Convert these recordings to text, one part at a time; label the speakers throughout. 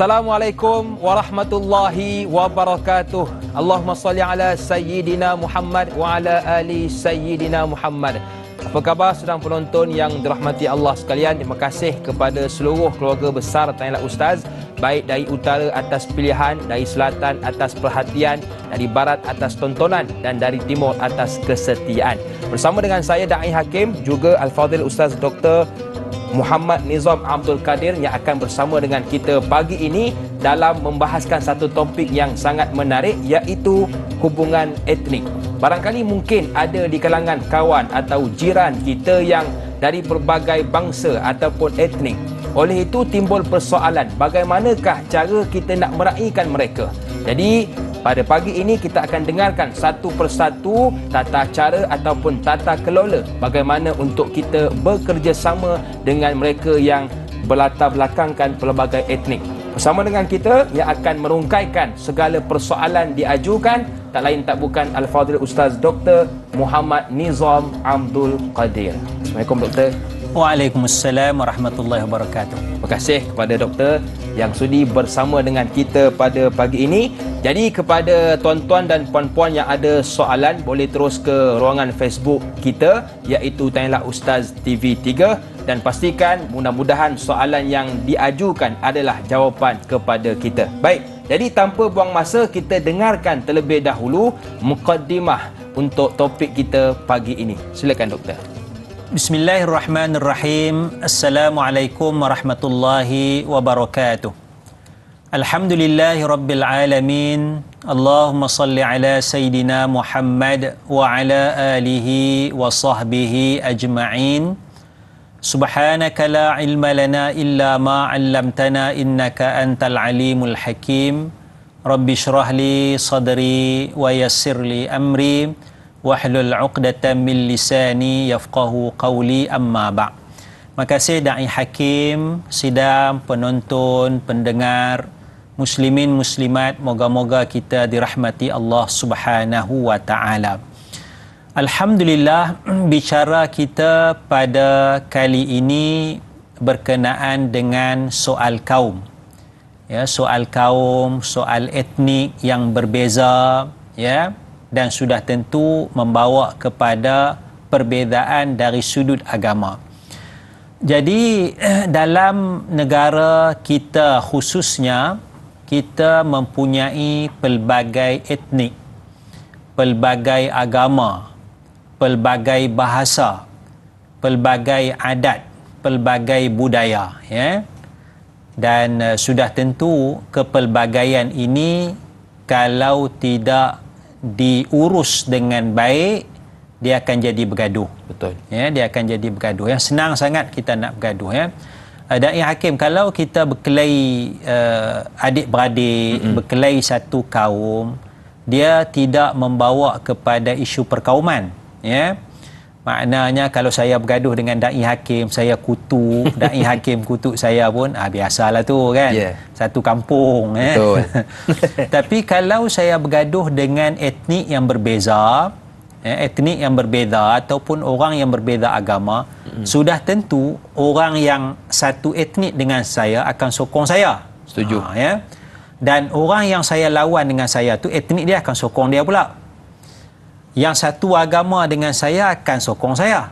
Speaker 1: Assalamualaikum warahmatullahi wabarakatuh. Allahumma salli ala Sayyidina Muhammad wa ala ali Sayyidina Muhammad. Apa khabar sedang penonton yang dirahmati Allah sekalian? Terima kasih kepada seluruh keluarga besar Tanyalah Ustaz, baik dari utara atas pilihan, dari selatan atas perhatian, dari barat atas tontonan, dan dari timur atas kesetiaan. Bersama dengan saya Da'i Hakim, juga Al-Fadhil Ustaz Dr. Muhammad Nizam Abdul Qadir yang akan bersama dengan kita pagi ini dalam membahaskan satu topik yang sangat menarik, iaitu hubungan etnik. Barangkali mungkin ada di kalangan kawan atau jiran kita yang dari berbagai bangsa ataupun etnik. Oleh itu timbul persoalan, bagaimanakah cara kita nak meraihkan mereka. Jadi pada pagi ini kita akan dengarkan satu persatu tata cara ataupun tata kelola bagaimana untuk kita bekerjasama dengan mereka yang berlatar belakangkan pelbagai etnik. Bersama dengan kita yang akan merungkaikan segala persoalan diajukan, tak lain tak bukan Al-Fadhil Ustaz Dr. Muhammad Nizam Abdul Qadir. Assalamualaikum Doktor.
Speaker 2: Waalaikumsalam warahmatullahi wabarakatuh.
Speaker 1: Terima kasih kepada doktor yang sudi bersama dengan kita pada pagi ini. Jadi kepada tuan-tuan dan puan-puan yang ada soalan, boleh terus ke ruangan Facebook kita, iaitu Tanyalah Ustaz TV3, dan pastikan mudah-mudahan soalan yang diajukan adalah jawapan kepada kita. Baik, jadi tanpa buang masa, kita dengarkan terlebih dahulu mukaddimah untuk topik kita pagi ini. Silakan doktor.
Speaker 2: Bismillahirrahmanirrahim. Assalamualaikum warahmatullahi wabarakatuh. Alhamdulillahi rabbil alamin. Allahumma salli ala Sayyidina Muhammad wa ala alihi wa sahbihi ajma'in. Subhanaka la ilma lana illa ma 'allamtana innaka antal alimul hakim. Rabbi shrah li sadri wa yassir li amri wahlul 'uqdatam min lisani yafqahu qawli, amma ba'. Terima kasih Da'i Hakim, sidang, penonton, pendengar, muslimin muslimat, moga-moga kita dirahmati Allah Subhanahu wa taala. Alhamdulillah, bicara kita pada kali ini berkenaan dengan soal kaum. Ya, soal kaum, soal etnik yang berbeza, ya, dan sudah tentu membawa kepada perbezaan dari sudut agama. Jadi dalam negara kita khususnya, kita mempunyai pelbagai etnik, pelbagai agama, pelbagai bahasa, pelbagai adat, pelbagai budaya, ya. Dan sudah tentu kepelbagaian ini kalau tidak diurus dengan baik, dia akan jadi bergaduh.
Speaker 1: Betul.
Speaker 2: Ya, dia akan jadi bergaduh. Yang senang sangat kita nak bergaduh, ya. Da'i Hakim, kalau kita berkelahi adik-beradik, berkelahi satu kaum, dia tidak membawa kepada isu perkauman, ya. Maknanya kalau saya bergaduh dengan Da'i Hakim, saya kutuk, Da'i Hakim kutuk saya pun, biasalah tu kan. Yeah. Satu kampung.
Speaker 1: Betul.
Speaker 2: Tapi kalau saya bergaduh dengan etnik yang berbeza, etnik yang berbeza ataupun orang yang berbeza agama, sudah tentu orang yang satu etnik dengan saya akan sokong saya.
Speaker 1: Setuju.
Speaker 2: Ya. Dan orang yang saya lawan dengan saya tu, etnik dia akan sokong dia pula. Yang satu agama dengan saya akan sokong saya.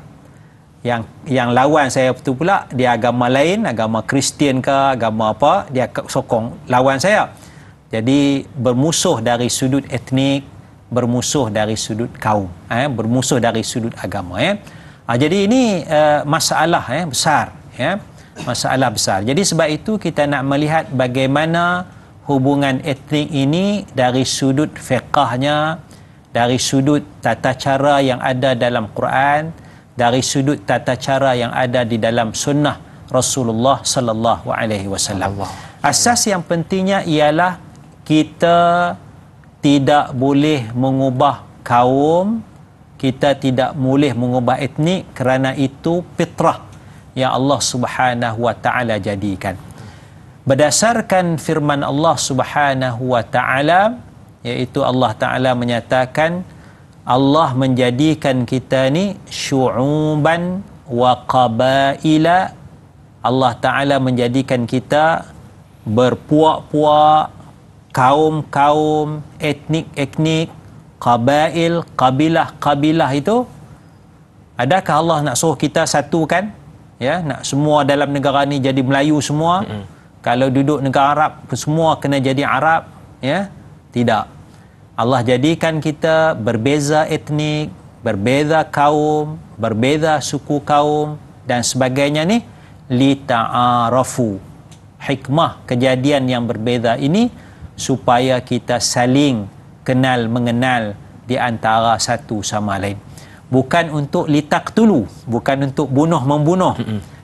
Speaker 2: Yang lawan saya itu pula, dia agama lain, agama Kristian ke, agama apa, dia akan sokong lawan saya. Jadi bermusuh dari sudut etnik, bermusuh dari sudut kaum, bermusuh dari sudut agama, ya. Jadi ini masalah besar, ya. Masalah besar. Jadi sebab itu kita nak melihat bagaimana hubungan etnik ini dari sudut fiqahnya, dari sudut tata cara yang ada dalam Quran, dari sudut tata cara yang ada di dalam sunnah Rasulullah sallallahu alaihi wasallam. Asas yang pentingnya ialah kita tidak boleh mengubah kaum, kita tidak boleh mengubah etnik, kerana itu fitrah yang Allah Subhanahu wa taala jadikan. Berdasarkan firman Allah Subhanahu wa taala, iaitu Allah Ta'ala menyatakan Allah menjadikan kita ni syu'uban wa qabaila. Allah Ta'ala menjadikan kita berpuak-puak, kaum-kaum, etnik-etnik, qabail, kabilah-kabilah itu, adakah Allah nak suruh kita satukan? Ya, nak semua dalam negara ni jadi Melayu semua? Kalau duduk negara Arab semua kena jadi Arab? Ya, tidak. Allah jadikan kita berbeza etnik, berbeza kaum, berbeza suku kaum dan sebagainya ni li ta'arafu. Hikmah kejadian yang berbeza ini supaya kita saling kenal mengenal di antara satu sama lain. Bukan untuk litaqtulu, bukan untuk bunuh membunuh.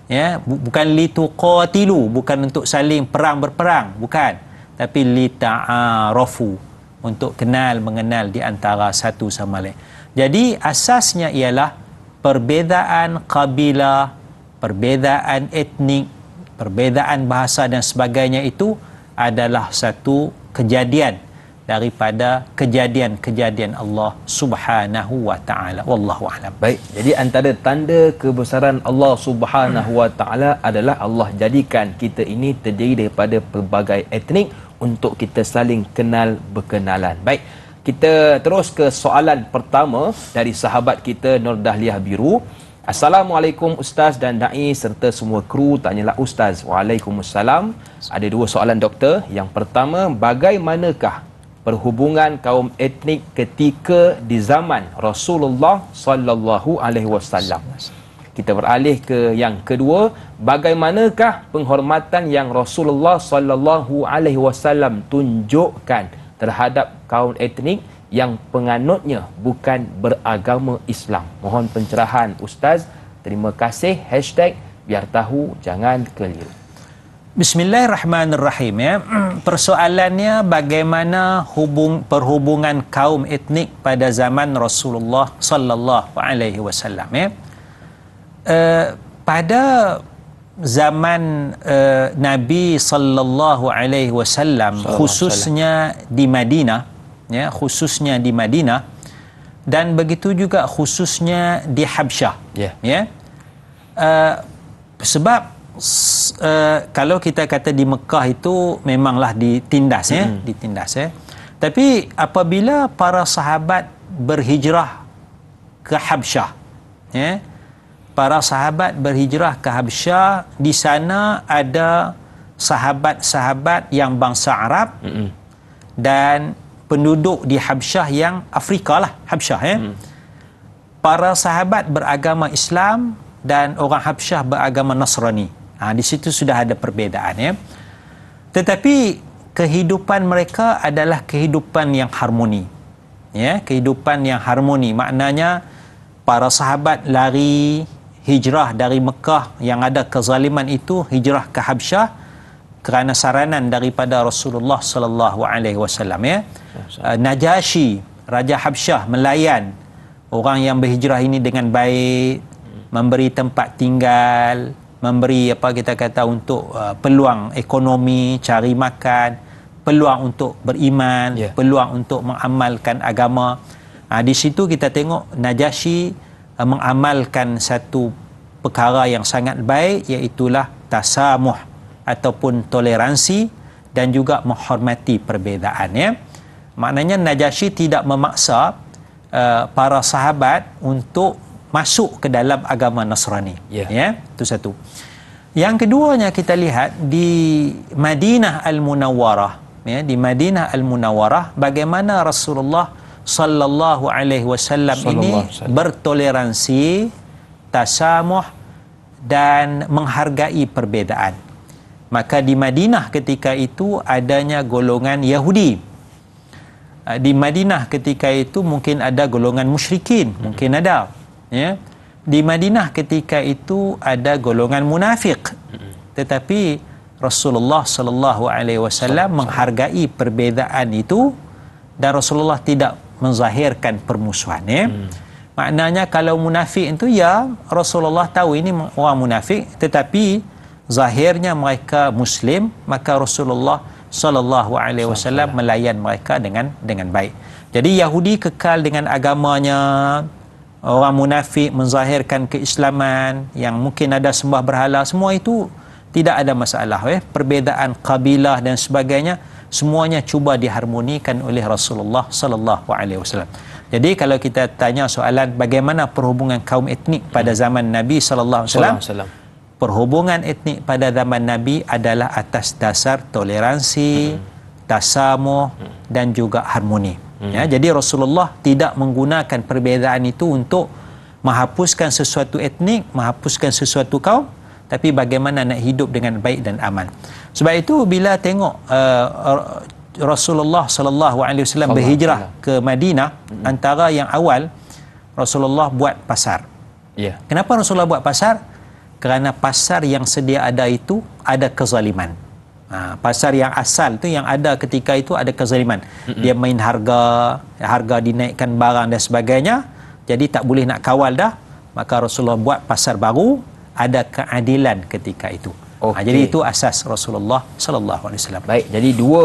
Speaker 2: Ya, bukan lituqatilu, bukan untuk saling perang berperang, bukan. Tapi lita'arafu, untuk kenal mengenal di antara satu sama lain. Jadi asasnya ialah perbezaan kabilah, perbezaan etnik, perbezaan bahasa dan sebagainya itu adalah satu kejadian daripada kejadian-kejadian Allah Subhanahu wa taala. Wallahu a'lam.
Speaker 1: Baik, jadi antara tanda kebesaran Allah Subhanahu wa taala adalah Allah jadikan kita ini terdiri daripada pelbagai etnik untuk kita saling kenal berkenalan. Baik, kita terus ke soalan pertama dari sahabat kita Nur Dahliah Biru. Assalamualaikum Ustaz dan Dai serta semua kru, tanyalah Ustaz. Waalaikumsalam. Ada dua soalan doktor. Yang pertama, bagaimanakah perhubungan kaum etnik ketika di zaman Rasulullah sallallahu alaihi wasallam? Kita beralih ke yang kedua, bagaimanakah penghormatan yang Rasulullah sallallahu alaihi wasallam tunjukkan terhadap kaum etnik yang penganutnya bukan beragama Islam? Mohon pencerahan Ustaz. Terima kasih. #biar tahu jangan keliru.
Speaker 2: Bismillahirrahmanirrahim. Ya. Persoalannya bagaimana perhubungan kaum etnik pada zaman Rasulullah sallallahu alaihi wasallam. Ya. Pada zaman Nabi sallallahu alaihi wasallam, khususnya di Madinah, ya, khususnya di Madinah dan begitu juga khususnya di Habsyah. Ya. Sebab kalau kita kata di Mekah itu memanglah ditindas, ya, ditindas, ya. Tapi apabila para sahabat berhijrah ke Habsyah, ya, para sahabat berhijrah ke Habsyah, di sana ada sahabat-sahabat yang bangsa Arab dan penduduk di Habsyah yang Afrika lah, Habsyah, ya. Para sahabat beragama Islam dan orang Habsyah beragama Nasrani. Di situ sudah ada perbezaan, ya. Tetapi kehidupan mereka adalah kehidupan yang harmoni, ya, kehidupan yang harmoni. Maknanya para sahabat lari hijrah dari Mekah yang ada kezaliman itu, hijrah ke Habsyah kerana saranan daripada Rasulullah sallallahu alaihi wasallam, ya. Najasyi, raja Habsyah, melayan orang yang berhijrah ini dengan baik, memberi tempat tinggal, memberi apa kita kata untuk peluang ekonomi, cari makan, peluang untuk beriman, peluang untuk mengamalkan agama. Di situ kita tengok Najasyi mengamalkan satu perkara yang sangat baik, iaitulah tasamuh ataupun toleransi dan juga menghormati perbezaan, ya. Maknanya Najasyi tidak memaksa para sahabat untuk masuk ke dalam agama Nasrani, ya. Itu satu. Yang keduanya kita lihat di Madinah Al-Munawwarah, ya, di Madinah Al-Munawwarah bagaimana Rasulullah sallallahu alaihi wasallam ini bertoleransi, tasamuh dan menghargai perbezaan. Maka di Madinah ketika itu adanya golongan Yahudi. Di Madinah ketika itu mungkin ada golongan musyrikin, mungkin ada, ya. Di Madinah ketika itu ada golongan munafik. Tetapi Rasulullah sallallahu alaihi wasallam menghargai perbezaan itu dan Rasulullah tidak menzahirkan permusuhan, ya. Maknanya kalau munafik itu, ya, Rasulullah tahu ini orang munafik tetapi zahirnya mereka muslim, maka Rasulullah sallallahu alaihi wasallam melayan mereka dengan baik. Jadi Yahudi kekal dengan agamanya, orang munafik menzahirkan keislaman yang mungkin ada sembah berhala, semua itu tidak ada masalah. Perbezaan kabilah dan sebagainya semuanya cuba diharmonikan oleh Rasulullah sallallahu alaihi wasallam. Jadi kalau kita tanya soalan bagaimana perhubungan kaum etnik pada zaman Nabi sallallahu alaihi wasallam, perhubungan etnik pada zaman Nabi adalah atas dasar toleransi, tasamuh dan juga harmoni. Ya, jadi Rasulullah tidak menggunakan perbezaan itu untuk menghapuskan sesuatu etnik, menghapuskan sesuatu kaum, tapi bagaimana nak hidup dengan baik dan aman. Sebab itu bila tengok Rasulullah sallallahu alaihi wasallam berhijrah ke Madinah, antara yang awal Rasulullah buat pasar.
Speaker 1: Ya.
Speaker 2: Kenapa Rasulullah buat pasar? Kerana pasar yang sedia ada itu ada kezaliman. Pasar yang asal tu yang ada ketika itu ada kezaliman. Dia main harga dinaikkan barang dan sebagainya. Jadi tak boleh nak kawal dah. Maka Rasulullah buat pasar baru, ada keadilan ketika itu. Jadi itu asas Rasulullah sallallahu alaihi wasallam.
Speaker 1: Baik, jadi dua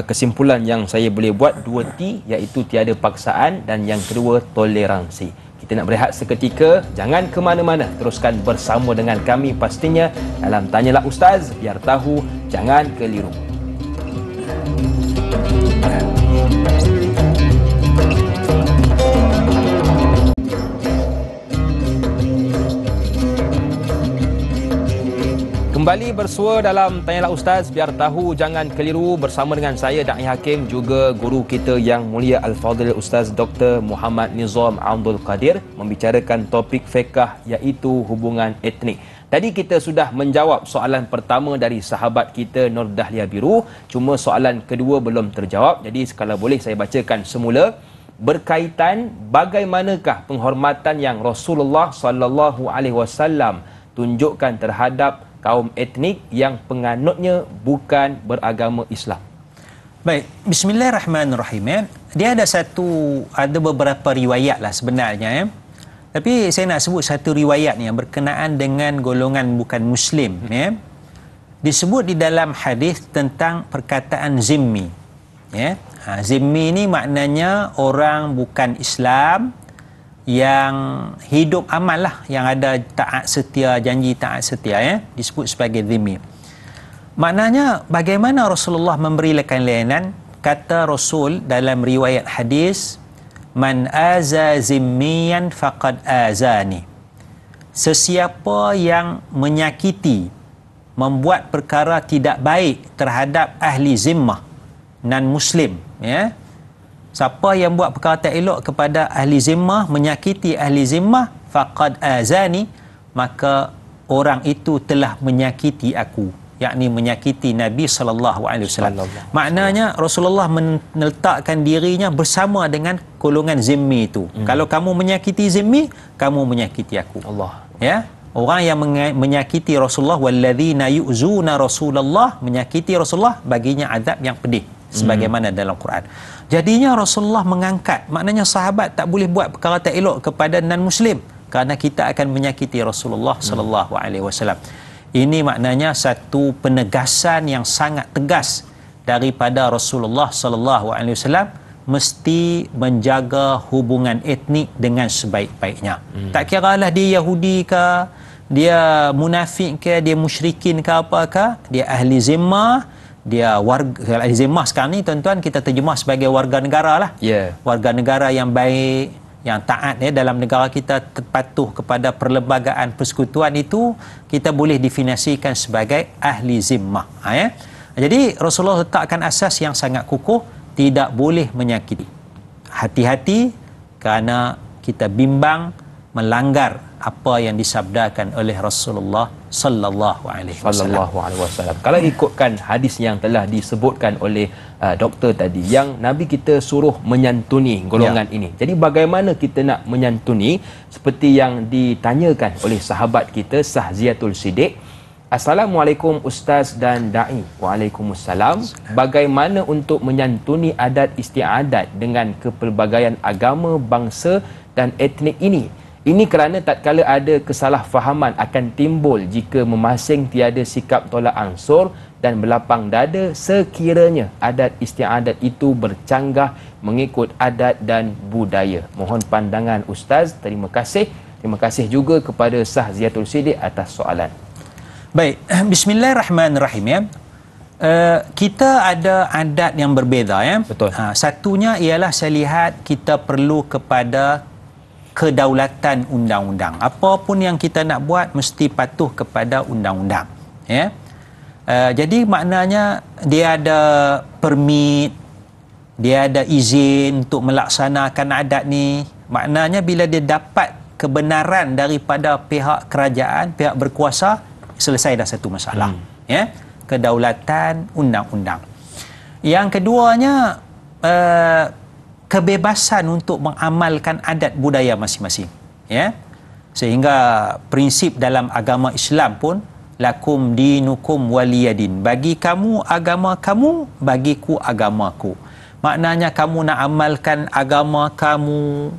Speaker 1: kesimpulan yang saya boleh buat, dua T, iaitu tiada paksaan, dan yang kedua toleransi. Kita nak berehat seketika, jangan ke mana-mana, teruskan bersama dengan kami pastinya dalam Tanyalah Ustaz, biar tahu, jangan keliru. Kembali bersua dalam Tanyalah Ustaz, biar tahu jangan keliru, bersama dengan saya Da'i Hakim, juga guru kita yang mulia Al-Fadhil Ustaz Dr. Muhammad Nizam Abdul Qadir, membicarakan topik fiqh iaitu hubungan etnik. Tadi kita sudah menjawab soalan pertama dari sahabat kita Nur Dahlia Biru, cuma soalan kedua belum terjawab. Jadi kalau boleh saya bacakan semula. Berkaitan bagaimanakah penghormatan yang Rasulullah sallallahu alaihi wasallam tunjukkan terhadap kaum etnik yang penganutnya bukan beragama Islam.
Speaker 2: Baik, bismillahirrahmanirrahim. Dia ada beberapa riwayat lah sebenarnya. Tapi saya nak sebut satu riwayat yang berkenaan dengan golongan bukan Muslim. Disebut di dalam hadis tentang perkataan zimmi. Zimmi ni maknanya orang bukan Islam yang hidup amal lah, yang ada taat setia, janji taat setia, disebut sebagai zimmi. Maknanya bagaimana Rasulullah memberi layanan? Kata Rasul dalam riwayat hadis, man aza zimmiyan faqad azani. Sesiapa yang menyakiti, membuat perkara tidak baik terhadap ahli zimmah, non muslim, siapa yang buat perkara tak elok kepada ahli zimmah, menyakiti ahli zimmah, faqad azani, maka orang itu telah menyakiti aku, yakni menyakiti Nabi sallallahu alaihi wasallam. Maknanya Rasulullah meletakkan dirinya bersama dengan golongan zimmi itu. Kalau kamu menyakiti zimmi, kamu menyakiti aku. Allah. Orang yang menyakiti Rasulullah, walladzina yu'zuna Rasulullah, menyakiti Rasulullah, baginya azab yang pedih sebagaimana dalam Quran. Jadinya Rasulullah mengangkat, maknanya sahabat tak boleh buat perkara tak elok kepada non-muslim kerana kita akan menyakiti Rasulullah sallallahu alaihi wasallam. Ini maknanya satu penegasan yang sangat tegas daripada Rasulullah sallallahu alaihi wasallam, mesti menjaga hubungan etnik dengan sebaik-baiknya. Tak kiralah dia Yahudi ke, dia munafik ke, dia musyrikin ke apakah, dia ahli zimmah, dia warga ahli zimmah sekarang ni tuan-tuan kita terjemah sebagai warga negara lah. Warga negara yang baik, yang taat dalam negara kita, patuh kepada perlembagaan persekutuan, itu kita boleh definisikan sebagai ahli zimmah. Jadi Rasulullah letakkan asas yang sangat kukuh, tidak boleh menyakiti. Hati-hati kerana kita bimbang melanggar apa yang disabdakan oleh Rasulullah sallallahu alaihi wasallam.
Speaker 1: Kalau ikutkan hadis yang telah disebutkan oleh doktor tadi, yang Nabi kita suruh menyantuni golongan ini. Jadi bagaimana kita nak menyantuni, seperti yang ditanyakan oleh sahabat kita Sahziatul Siddiq. Assalamualaikum Ustaz dan Da'i. Waalaikumsalam. Bagaimana untuk menyantuni adat istiadat dengan kepelbagaian agama, bangsa dan etnik ini? Ini kerana tatkala ada kesalahfahaman akan timbul jika memasing tiada sikap tolak ansur dan berlapang dada sekiranya adat istiadat itu bercanggah mengikut adat dan budaya. Mohon pandangan Ustaz. Terima kasih. Terima kasih juga kepada Sahziatul Siddiq atas soalan.
Speaker 2: Baik, bismillahirrahmanirrahim ya. Kita ada adat yang berbeza ya.
Speaker 1: Betul.
Speaker 2: Satunya ialah saya lihat kita perlu kepada kedaulatan undang-undang. Apapun yang kita nak buat mesti patuh kepada undang-undang ya. Jadi maknanya dia ada permit, dia ada izin untuk melaksanakan adat ni. Maknanya bila dia dapat kebenaran daripada pihak kerajaan, pihak berkuasa, selesai dah satu masalah ya. Kedaulatan undang-undang. Yang keduanya kebebasan untuk mengamalkan adat budaya masing-masing ya. Sehingga prinsip dalam agama Islam pun lakum dinukum waliyadin. Bagi kamu agama kamu, bagiku agamaku. Maknanya kamu nak amalkan agama kamu,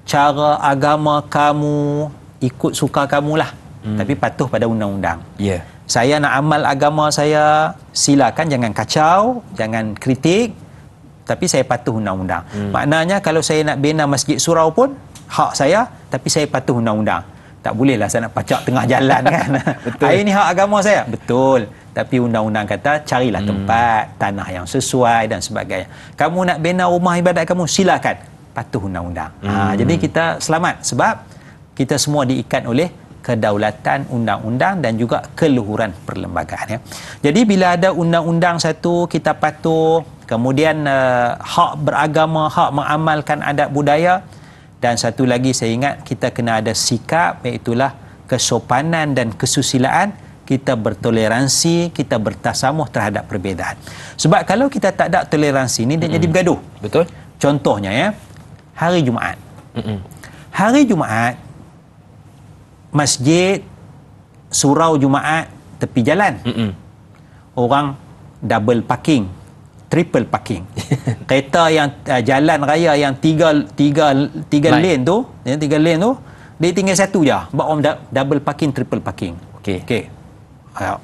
Speaker 2: cara agama kamu, ikut suka kamulah. Tapi patuh pada undang-undang.
Speaker 1: Ya.
Speaker 2: Saya nak amal agama saya, silakan, jangan kacau, jangan kritik, tapi saya patuh undang-undang. Maknanya kalau saya nak bina masjid surau pun hak saya, tapi saya patuh undang-undang. Tak bolehlah saya nak pacak tengah jalan kan.
Speaker 1: Betul.
Speaker 2: Ini hak agama saya. Betul. Tapi undang-undang kata carilah tempat, tanah yang sesuai dan sebagainya. Kamu nak bina rumah ibadat kamu, silakan, patuh undang-undang. Jadi kita selamat sebab kita semua diikat oleh kedaulatan undang-undang dan juga keluhuran perlembagaan ya. Jadi bila ada undang-undang satu kita patuh, kemudian hak beragama, hak mengamalkan adat budaya, dan satu lagi saya ingat kita kena ada sikap, iaitulah kesopanan dan kesusilaan, kita bertoleransi, kita bertasamuh terhadap perbezaan. Sebab kalau kita tak ada toleransi ni dia jadi bergaduh.
Speaker 1: Betul.
Speaker 2: Contohnya ya, hari Jumaat. Hari Jumaat masjid, surau Jumaat, tepi jalan. Orang double parking, triple parking. Kereta yang jalan raya yang tiga lane tu, yang 3 lane tu, dia tinggal satu je. Sebab orang double parking, triple parking. Okey.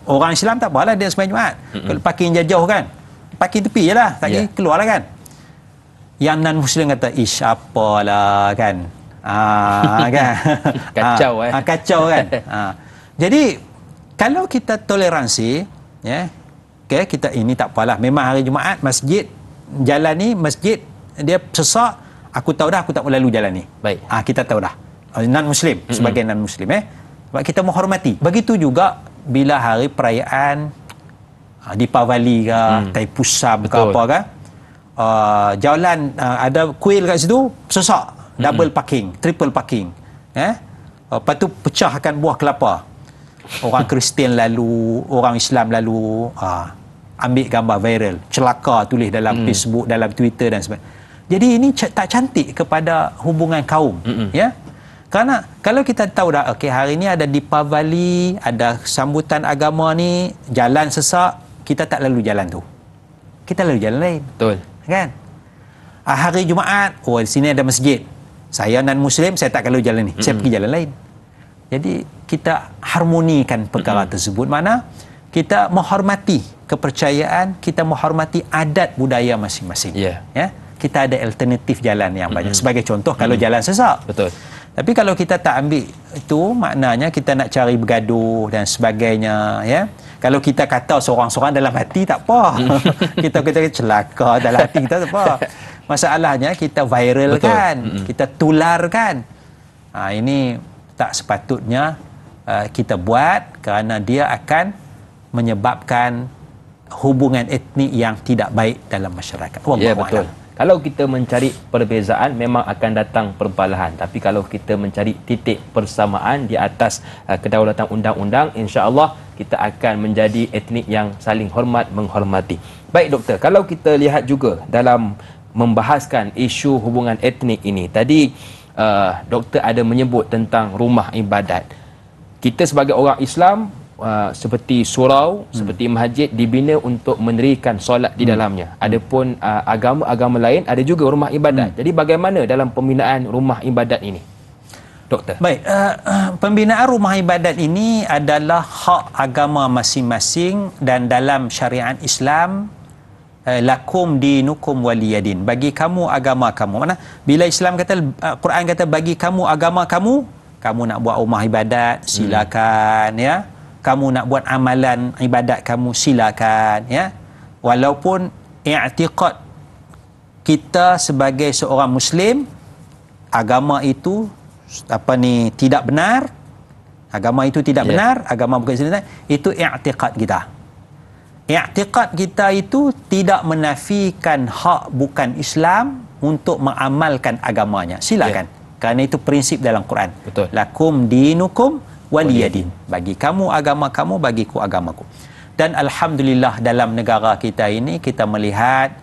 Speaker 2: Orang Islam tak apalah dia sembahyang Jumaat. Kalau parking jauh kan, parking tepi je lah, tak kira keluar lah kan. Yang non-Muslim kata, ish apalah kan. Kan?
Speaker 1: Kacau
Speaker 2: kacau kan. Jadi kalau kita toleransi ya, okay, kita ini tak apalah, memang hari Jumaat masjid jalan ni, masjid dia sesak, aku tahu dah aku tak mau lalu jalan ni.
Speaker 1: Baik.
Speaker 2: Kita tahu dah, non-Muslim sebagai non-Muslim sebab kita menghormati. Begitu juga bila hari perayaan Deepavali ke Taipusam ke apa kan, jalan ada kuil kat situ sesak, double parking, triple parking. Lepas tu pecahkan buah kelapa. Orang Kristian lalu, orang Islam lalu, ambil gambar viral, celaka tulis dalam Facebook, dalam Twitter dan sebagainya. Jadi ini tak cantik kepada hubungan kaum, ya. Kerana kalau kita tahu dah, okey hari ni ada Deepavali, ada sambutan agama ni, jalan sesak, kita tak lalu jalan tu. Kita lalu jalan lain.
Speaker 1: Betul.
Speaker 2: Kan? Hari Jumaat, di sini ada masjid. Saya non-Muslim, saya tak lalu jalan ni. Saya pergi jalan lain. Jadi kita harmonikan perkara tersebut. Mana kita menghormati kepercayaan, kita menghormati adat budaya masing-masing.
Speaker 1: Ya.
Speaker 2: Kita ada alternatif jalan yang banyak. Sebagai contoh, kalau jalan sesak.
Speaker 1: Betul.
Speaker 2: Tapi kalau kita tak ambil itu, maknanya kita nak cari bergaduh dan sebagainya, ya. Kalau kita kata seorang-seorang dalam hati tak apa. kita celaka dalam hati kita tak apa. Masalahnya kita viralkan, kita tularkan. Ini tak sepatutnya kita buat kerana dia akan menyebabkan hubungan etnik yang tidak baik dalam masyarakat.
Speaker 1: Ya, betul. Kalau kita mencari perbezaan memang akan datang perbalahan, tapi kalau kita mencari titik persamaan di atas kedaulatan undang-undang, insya-Allah kita akan menjadi etnik yang saling hormat menghormati. Baik doktor, kalau kita lihat juga dalam membahaskan isu hubungan etnik ini, tadi doktor ada menyebut tentang rumah ibadat. Kita sebagai orang Islam seperti surau, seperti masjid dibina untuk mendirikan solat di dalamnya. Adapun agama-agama lain ada juga rumah ibadat. Jadi bagaimana dalam pembinaan rumah ibadat ini, doktor?
Speaker 2: Baik, pembinaan rumah ibadat ini adalah hak agama masing-masing, dan dalam syariat Islam lakum dinukum waliyadin, bagi kamu agama kamu. Mana bila Islam kata, Quran kata bagi kamu agama kamu, kamu nak buat rumah ibadat silakan, ya. kamu nak buat amalan ibadat kamu, silakan, ya. Walaupun i'tiqad kita sebagai seorang muslim, agama itu tidak benar, agama itu tidak benar, agama bukan Islam, itu i'tiqad kita. I'tiqad kita itu tidak menafikan hak bukan Islam untuk mengamalkan agamanya. Silakan. Kerana itu prinsip dalam Quran.
Speaker 1: Betul.
Speaker 2: Lakum dinukum waliyadin. Bagi kamu agama kamu, bagiku agamaku. Dan alhamdulillah dalam negara kita ini kita melihat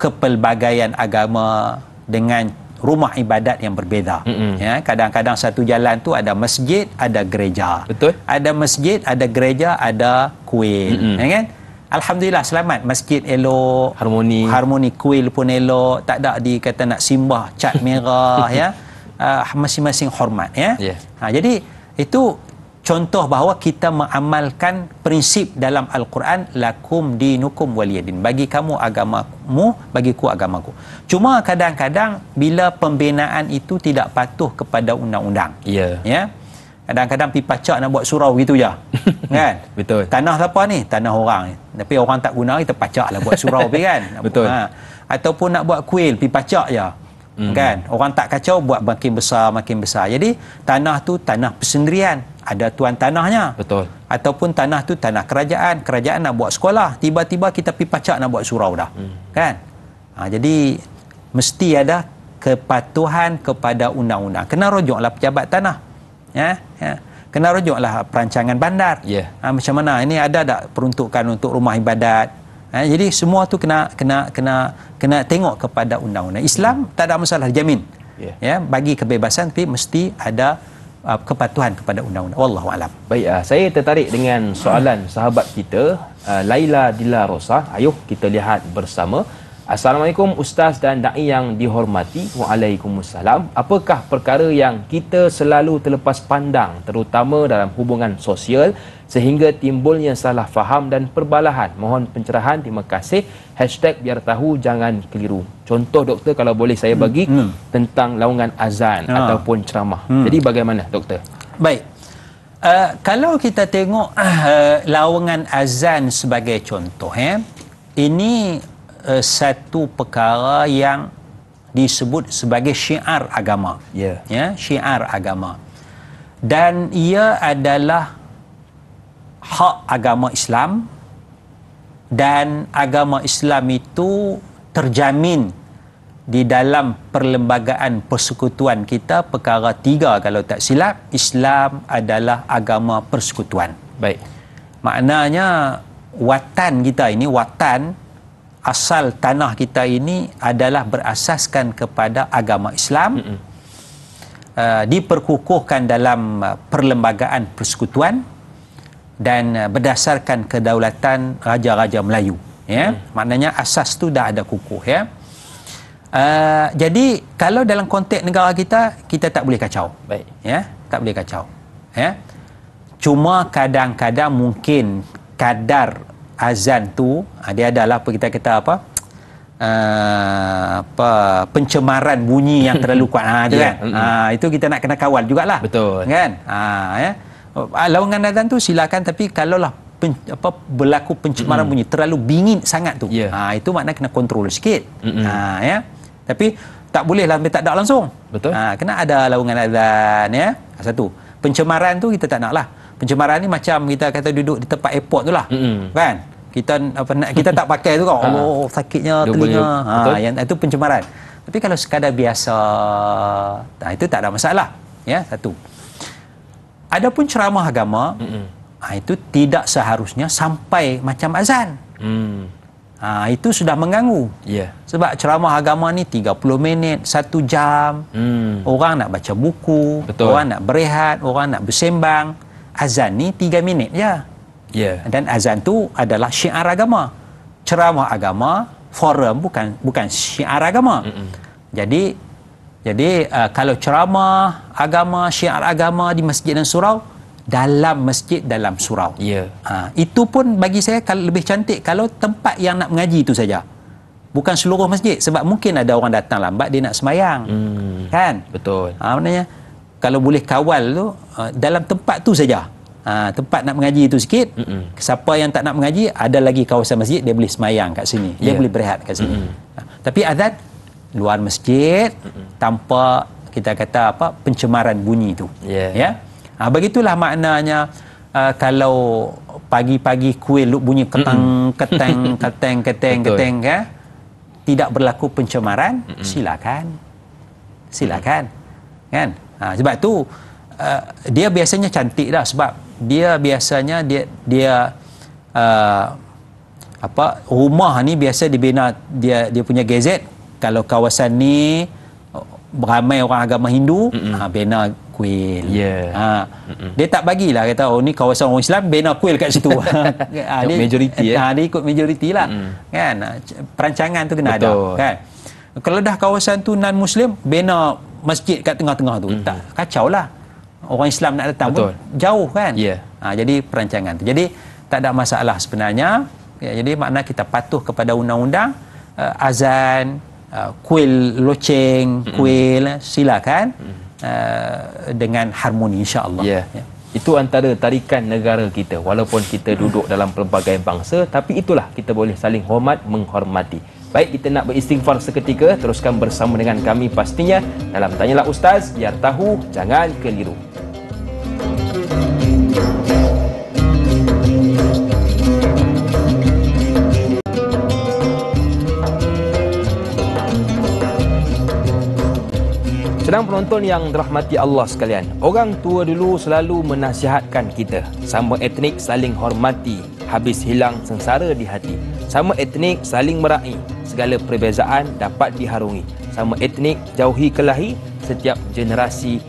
Speaker 2: kepelbagaian agama dengan rumah ibadat yang berbeza. Ya, kadang-kadang satu jalan tu ada masjid, ada gereja.
Speaker 1: Betul.
Speaker 2: Ada masjid, ada gereja, ada kuil. Ya kan? Alhamdulillah selamat, masjid elok, harmoni kuil pun elok, tak ada dikata nak simbah cat merah ya. Masing-masing hormat ya. Jadi itu contoh bahawa kita mengamalkan prinsip dalam Al-Quran, lakum dinukum waliyadin. Bagi kamu agamamu, bagiku agamaku. Cuma kadang-kadang bila pembinaan itu tidak patuh kepada undang-undang. Ya. Kadang-kadang pergi pacak nak buat surau gitu je. Kan?
Speaker 1: Betul.
Speaker 2: Tanah apa ni? Tanah orang ni. Tapi orang tak guna, kita pacak lah buat surau pergi kan?
Speaker 1: Betul.
Speaker 2: Ataupun nak buat kuil, pergi pacak je. Kan? Orang tak kacau, buat makin besar, makin besar. Jadi, tanah tu tanah persendirian. Ada tuan tanahnya.
Speaker 1: Betul.
Speaker 2: Ataupun tanah tu tanah kerajaan. Kerajaan nak buat sekolah. Tiba-tiba kita pergi pacak nak buat surau dah. Kan? Jadi, mesti ada kepatuhan kepada undang-undang. Kena rujuklah pejabat tanah. Ya. Kena rujuklah perancangan bandar. Macam mana ini ada tak peruntukan untuk rumah ibadat? Jadi semua tu kena tengok kepada undang-undang. Islam tak ada masalah, jamin. Ya, bagi kebebasan tapi mesti ada kepatuhan kepada undang-undang. Wallahu alam.
Speaker 1: Baik, saya tertarik dengan soalan sahabat kita Laila Dila Rosa. Ayuh kita lihat bersama. Assalamualaikum Ustaz dan Da'i yang dihormati. Waalaikumsalam. Apakah perkara yang kita selalu terlepas pandang terutama dalam hubungan sosial sehingga timbulnya salah faham dan perbalahan? Mohon pencerahan, terima kasih. #biar tahu jangan keliru. Contoh doktor kalau boleh saya bagi tentang laungan azan ataupun ceramah. Jadi bagaimana doktor?
Speaker 2: Baik. Kalau kita tengok laungan azan sebagai contoh, ini satu perkara yang disebut sebagai syiar agama. Ya, syiar agama. Dan ia adalah hak agama Islam, dan agama Islam itu terjamin di dalam perlembagaan persekutuan kita, perkara 3 kalau tak silap. Islam adalah agama persekutuan.
Speaker 1: Baik.
Speaker 2: Maknanya watan kita ini, watan asal tanah kita ini adalah berasaskan kepada agama Islam, diperkukuhkan dalam perlembagaan persekutuan dan berdasarkan kedaulatan Raja-Raja Melayu. Ya, maknanya asas tu dah ada kukuh. Ya. Jadi kalau dalam konteks negara kita, kita tak boleh kacau.
Speaker 1: Baik.
Speaker 2: Ya, tak boleh kacau. Ya. Cuma kadang-kadang mungkin kadar azan tu dia adalah kita kata pencemaran bunyi yang terlalu kuat kan. Itu kita nak kena kawal jugalah.
Speaker 1: Betul.
Speaker 2: Kan? Ya. Laungan azan tu silakan, tapi kalaulah berlaku pencemaran bunyi terlalu bingit sangat tu, itu makna kena kontrol sikit. Ya. Tapi tak bolehlah tak ada langsung.
Speaker 1: Betul.
Speaker 2: Kena ada laungan azan ya. Satu. Pencemaran tu kita tak naklah. Pencemaran ni macam kita kata duduk di tempat airport tu lah. Kan? Kita tak pakai tu kan. Allah, sakitnya telinga. Yang itu pencemaran. Tapi kalau sekadar biasa, itu tak ada masalah. Ya, satu. Adapun ceramah agama, itu tidak seharusnya sampai macam azan. Itu sudah mengganggu. Sebab ceramah agama ni 30 minit, 1 jam. Orang nak baca buku, orang nak berehat, orang nak bersembang. Azan ni 3 minit je. Dan azan tu adalah syiar agama. Ceramah agama, forum bukan syiar agama. Jadi kalau ceramah agama, syiar agama di masjid dan surau, dalam masjid, dalam surau. Itu pun bagi saya lebih cantik kalau tempat yang nak mengaji itu saja. Bukan seluruh masjid, sebab mungkin ada orang datang lambat, dia nak semayang. Kan?
Speaker 1: Betul.
Speaker 2: Maknanya kalau boleh kawal tu dalam tempat tu saja. tempat nak mengaji itu sikit. Siapa yang tak nak mengaji, ada lagi kawasan masjid, dia boleh semayang kat sini, dia boleh berehat kat sini. Tapi azan luar masjid, tanpa kita kata apa, pencemaran bunyi itu. Ya. Begitulah maknanya. Kalau pagi-pagi kuil bunyi ketang keteng keteng keteng keteng, tidak berlaku pencemaran, silakan kan. Sebab tu dia biasanya cantik dah, sebab dia biasanya dia rumah ni biasa dibina, dia punya gazet. Kalau kawasan ni ramai orang agama Hindu, bina kuil. Dia tak bagilah kata ni kawasan orang Islam, bina kuil kat situ. Dia
Speaker 1: majoriti
Speaker 2: dia ikut majoriti lah. Kan, perancangan tu kena ada kan. Kalau dah kawasan tu non Muslim, bina masjid kat tengah-tengah tu, tak kacau lah. Orang Islam nak datang pun jauh kan. Jadi perancangan tu. Jadi tak ada masalah sebenarnya. Jadi makna kita patuh kepada undang-undang. Azan, kuil loceng, kuil, silakan dengan harmoni, insya-Allah.
Speaker 1: Itu antara tarikan negara kita. Walaupun kita duduk dalam pelbagai bangsa, tapi itulah kita boleh saling hormat, menghormati. Baik, kita nak beristighfar seketika. Teruskan bersama dengan kami pastinya dalam Tanyalah Ustaz, biar tahu jangan keliru. Sedang penonton yang dirahmati Allah sekalian, orang tua dulu selalu menasihatkan kita, sama etnik saling hormati, habis hilang sengsara di hati. Sama etnik saling meraih, segala perbezaan dapat diharungi. Sama etnik jauhi kelahi, setiap generasi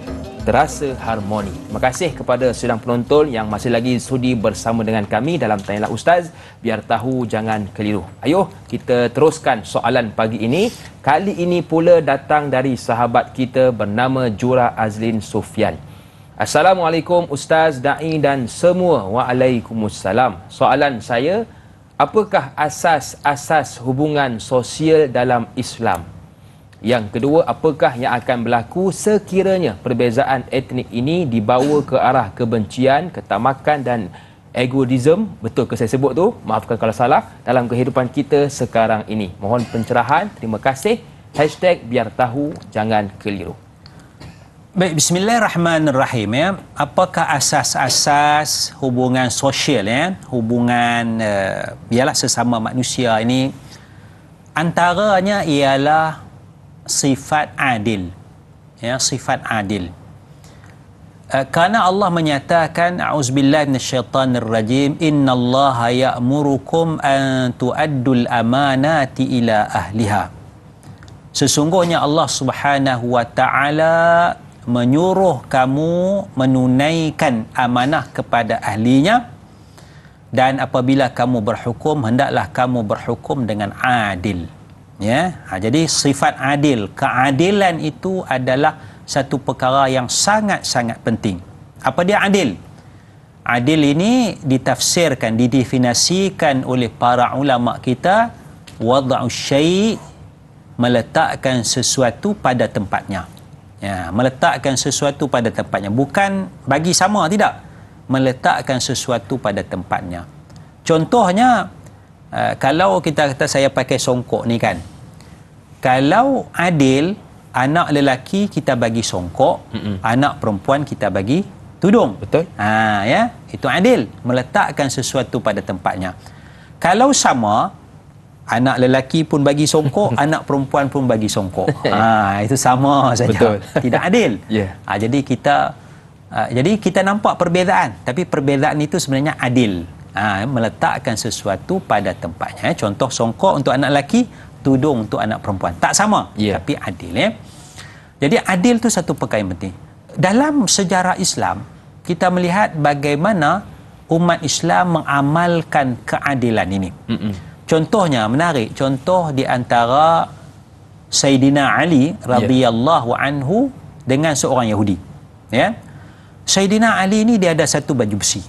Speaker 1: terasa harmoni. Terima kasih kepada sedang penonton yang masih lagi sudi bersama dengan kami dalam Tanyalah Ustaz, biar tahu jangan keliru. Ayuh, kita teruskan soalan pagi ini. Kali ini pula datang dari sahabat kita bernama Jura Azlin Sufyan. Assalamualaikum Ustaz, Da'i dan semua. Waalaikumsalam. Soalan saya, apakah asas-asas hubungan sosial dalam Islam? Yang kedua, apakah yang akan berlaku sekiranya perbezaan etnik ini dibawa ke arah kebencian, ketamakan dan egoisme? Betul ke saya sebut tu? Maafkan kalau salah. Dalam kehidupan kita sekarang ini. Mohon pencerahan. Terima kasih. #biar tahu jangan keliru.
Speaker 2: Baik, bismillahirrahmanirrahim ya. Apakah asas-asas hubungan sosial ya? Hubungan ialah sesama manusia ini, antaranya ialah sifat adil. Ya, sifat adil. Kerana Allah menyatakan, a'udzubillahi minasyaitanirrajim, innallaha ya'murukum an tu'addul amanati ila ahliha. Sesungguhnya Allah Subhanahu wa taala menyuruh kamu menunaikan amanah kepada ahlinya, dan apabila kamu berhukum, hendaklah kamu berhukum dengan adil. Ya, jadi sifat adil, keadilan itu adalah satu perkara yang sangat-sangat penting. Apa dia adil? Adil ini ditafsirkan, didefinisikan oleh para ulama kita, wad'u syai', meletakkan sesuatu pada tempatnya. Ya, meletakkan sesuatu pada tempatnya, bukan bagi sama, tidak. Meletakkan sesuatu pada tempatnya. Contohnya, kalau kita kata saya pakai songkok ni kan, kalau adil, anak lelaki kita bagi songkok, anak perempuan kita bagi tudung.
Speaker 1: Betul.
Speaker 2: Ya, itu adil, meletakkan sesuatu pada tempatnya. Kalau sama, anak lelaki pun bagi songkok, anak perempuan pun bagi songkok, itu sama saja.
Speaker 1: Betul.
Speaker 2: Tidak adil. Jadi kita nampak perbezaan, tapi perbezaan itu sebenarnya adil. Meletakkan sesuatu pada tempatnya. Contoh songkok untuk anak lelaki, tudung untuk anak perempuan. Tak sama, tapi adil. Jadi adil itu satu perkara yang penting. Dalam sejarah Islam, kita melihat bagaimana umat Islam mengamalkan keadilan ini. Contohnya menarik, contoh di antara Sayyidina Ali radhiyallahu anhu dengan seorang Yahudi. Ya. Sayyidina Ali ini dia ada satu baju besi.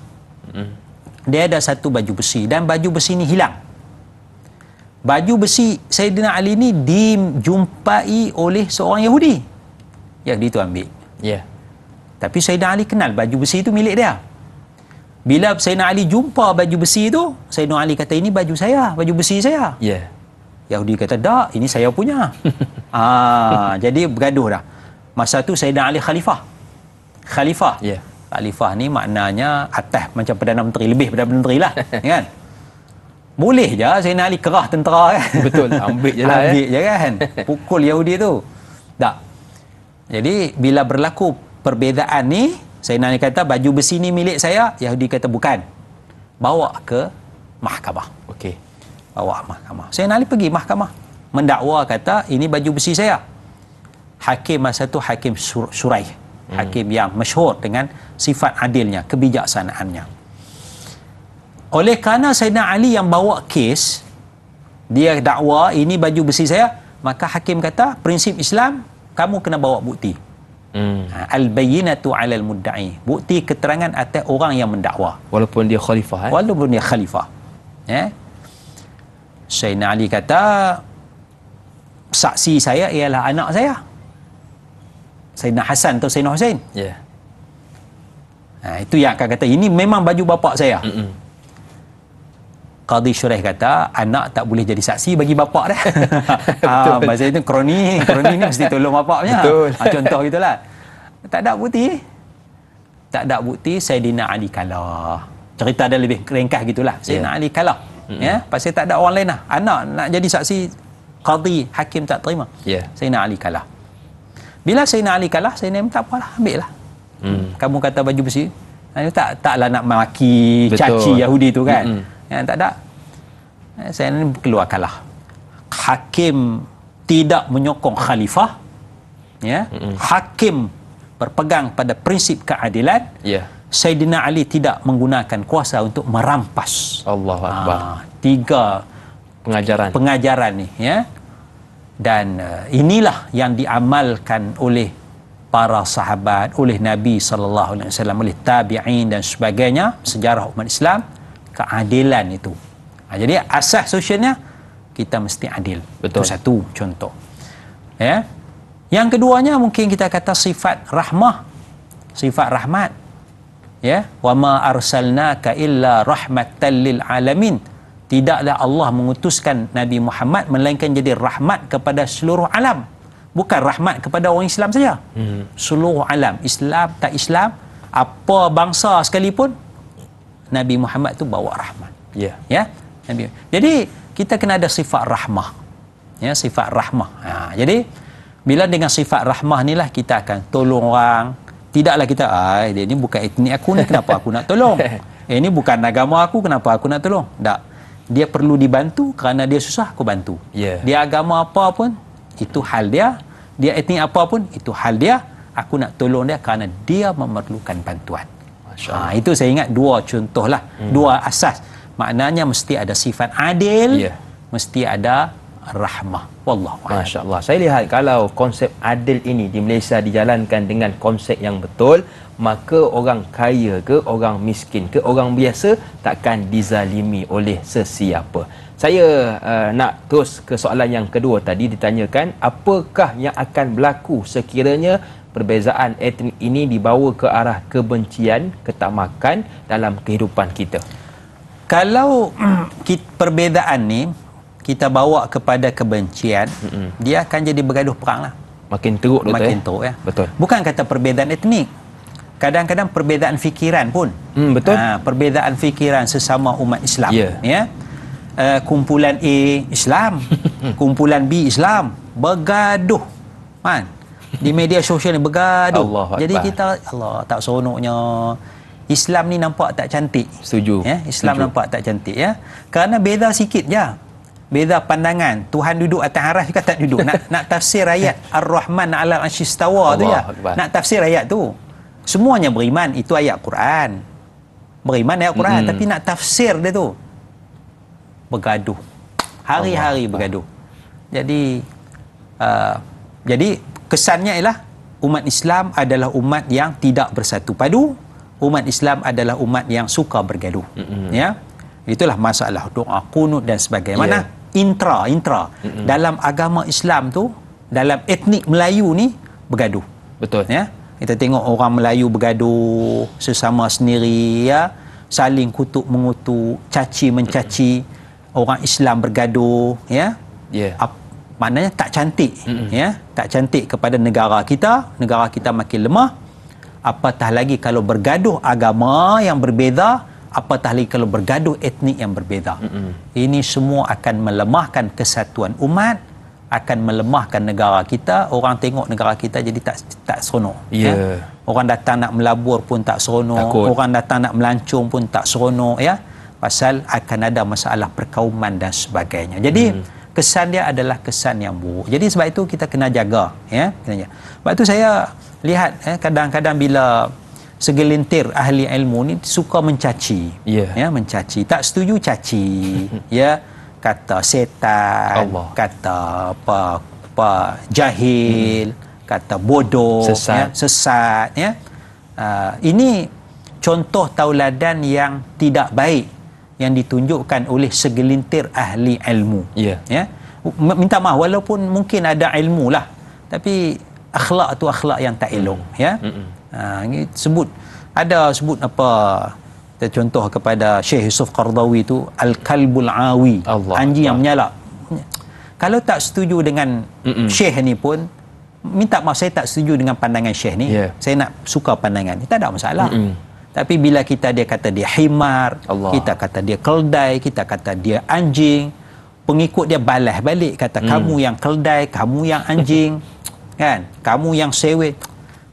Speaker 2: Dia ada satu baju besi, dan baju besi ini hilang. Baju besi Sayyidina Ali ini dijumpai oleh seorang Yahudi. Yahudi itu ambil. Tapi Sayyidina Ali kenal baju besi itu milik dia. Bila Sayyidina Ali jumpa baju besi tu, Sayyidina Ali kata, ini baju saya, baju besi saya.
Speaker 1: Ya.
Speaker 2: Yahudi kata, tak, ini saya punya. Jadi bergaduh dah. Masa tu Sayyidina Ali khalifah. Khalifah.
Speaker 1: Ya.
Speaker 2: Khalifah ni maknanya atas macam Perdana Menteri, lebih Perdana Menteri lah. Kan? Boleh je Sayyidina Ali kerah tentera kan.
Speaker 1: Betul, ambil je lah.
Speaker 2: Ambil je kan. Pukul Yahudi tu. Tak. Jadi bila berlaku perbezaan ni, Sayyidina Ali kata baju besi ni milik saya, Yahudi kata bukan. Bawa ke mahkamah.
Speaker 1: Okey.
Speaker 2: Bawa mahkamah. Sayyidina Ali pergi mahkamah. Mendakwa kata ini baju besi saya. Hakim masa tu Hakim Shuraih. Hakim yang masyhur dengan sifat adilnya, kebijaksanaannya. Oleh kerana Sayyidina Ali yang bawa kes, dia dakwa ini baju besi saya, maka hakim kata prinsip Islam kamu kena bawa bukti. Al-bayyinatu 'alal mudda'i. Bukti keterangan atas orang yang mendakwa.
Speaker 1: Walaupun dia khalifah.
Speaker 2: Walaupun dia khalifah. Sayyidina Ali kata saksi saya ialah anak saya. Sayyidina Hasan atau Sayyidina Husain.
Speaker 1: Ya.
Speaker 2: Itu yang akan kata ini memang baju bapa saya. Qadhi Shuraih kata anak tak boleh jadi saksi bagi bapak dah. Bahasa itu kroni ni mesti tolong bapaknya. Contoh gitulah. Tak ada bukti. Tak ada bukti, Sayyidina Ali kalah. Cerita dia lebih ringkas gitulah. Sayyidina Ali kalah. Pasal tak ada orang lain lah. Anak nak jadi saksi, qadhi, hakim tak terima. Sayyidina Ali kalah. Bila Sayyidina Ali kalah, Sayyidina Ali tak apalah, ambil lah. Kamu kata baju besi, taklah nak maki, caci Yahudi tu kan. Tak ada. Saya ni keluar kalah. Hakim tidak menyokong khalifah. Hakim berpegang pada prinsip keadilan. Sayyidina Ali tidak menggunakan kuasa untuk merampas.
Speaker 1: Allahu Akbar.
Speaker 2: 3 pengajaran ni. Dan inilah yang diamalkan oleh para sahabat, oleh Nabi SAW, oleh tabi'in dan sebagainya, sejarah umat Islam. Keadilan itu. Jadi asas sosialnya kita mesti adil.
Speaker 1: Betul.
Speaker 2: Itu satu contoh. Yang keduanya mungkin kita kata sifat rahmah, sifat rahmat. Wa ma arsalnaka illa rahmatan lil alamin. Tidaklah Allah mengutuskan Nabi Muhammad melainkan jadi rahmat kepada seluruh alam. Bukan rahmat kepada orang Islam saja. Seluruh alam, Islam tak Islam, apa bangsa sekalipun, Nabi Muhammad tu bawa rahmat. Nabi. Jadi kita kena ada sifat rahmah. Sifat rahmah. Jadi bila dengan sifat rahmah ni lah kita akan tolong orang. Tidaklah kita, dia ni bukan etnik aku ni, kenapa aku nak tolong? Ini bukan agama aku, kenapa aku nak tolong? Tak. Dia perlu dibantu kerana dia susah, aku bantu. Dia agama apa pun, itu hal dia. Dia etnik apa pun, itu hal dia. Aku nak tolong dia kerana dia memerlukan bantuan. Itu saya ingat 2 contoh lah. 2 asas. Maknanya mesti ada sifat adil, mesti ada rahmah. Wallahu a'lam.
Speaker 1: Masya-Allah. Saya lihat kalau konsep adil ini di Malaysia dijalankan dengan konsep yang betul, maka orang kaya ke, orang miskin ke, orang biasa takkan dizalimi oleh sesiapa. Saya nak terus ke soalan yang kedua tadi, ditanyakan apakah yang akan berlaku sekiranya perbezaan etnik ini dibawa ke arah kebencian, ketamakan dalam kehidupan kita.
Speaker 2: Kalau perbezaan ni kita bawa kepada kebencian, dia akan jadi bergaduh perang lah.
Speaker 1: Makin teruk, Doktor.
Speaker 2: Makin teruk,
Speaker 1: Betul.
Speaker 2: Bukan kata perbezaan etnik. Kadang-kadang perbezaan fikiran pun.
Speaker 1: Betul.
Speaker 2: Perbezaan fikiran sesama umat Islam. Kumpulan A Islam, kumpulan B Islam, bergaduh. Kan? Di media sosial ni bergaduh. Jadi kita, Allah, tak seronoknya. Islam ni nampak tak cantik.
Speaker 1: Setuju.
Speaker 2: Islam nampak tak cantik. Kerana beza sikit je. Beza pandangan. Tuhan duduk atas aras juga tak duduk. Nak tafsir ayat Ar-Rahman 'alal 'arsy istawa tu je. Nak tafsir ayat tu. Semuanya beriman itu ayat Quran. Beriman ayat Quran, tapi nak tafsir dia tu bergaduh. Hari-hari bergaduh. Jadi kesannya ialah umat Islam adalah umat yang tidak bersatu padu. Umat Islam adalah umat yang suka bergaduh. Itulah masalah doa, qunut dan sebagainya. Intra. Dalam agama Islam tu, dalam etnik Melayu ni bergaduh.
Speaker 1: Betul.
Speaker 2: Kita tengok orang Melayu bergaduh sesama sendiri, saling kutuk mengutuk, caci mencaci, orang Islam bergaduh, ya.
Speaker 1: Ya.
Speaker 2: Maknanya tak cantik, ya, tak cantik kepada negara kita makin lemah. Apatah lagi kalau bergaduh agama yang berbeza, apatah lagi kalau bergaduh etnik yang berbeza. Ini semua akan melemahkan kesatuan umat, akan melemahkan negara kita. Orang tengok negara kita jadi tak seronok. Ya. Orang datang nak melabur pun tak seronok. Takut. Orang datang nak melancong pun tak seronok, ya. Pasal akan ada masalah perkauman dan sebagainya. Jadi kesan dia adalah kesan yang buruk. Jadi sebab itu kita kena jaga, ya. Sebab itu saya lihat kadang-kadang bila segelintir ahli ilmu ni suka mencaci, ya, mencaci. Tak setuju caci, ya. Kata setan, Allah. Kata apa jahil, kata bodoh, sesat, ya. Ini contoh tauladan yang tidak baik yang ditunjukkan oleh segelintir ahli ilmu. Ya. Minta maaf walaupun mungkin ada ilmu lah, tapi akhlak tu akhlak yang tak elok, ya. Ini sebut apa, contoh kepada Syekh Yusuf Qardawi tu al-kalbul awi, anjing yang menyalak. Kalau tak setuju dengan Syekh ni pun minta maaf, saya tak setuju dengan pandangan Syekh ni, saya nak suka pandangan ni, tak ada masalah. Tapi bila dia kata dia himar, kita kata dia keldai, kita kata dia anjing, pengikut dia balas balik kata kamu yang keldai, kamu yang anjing, kan, kamu yang sewet,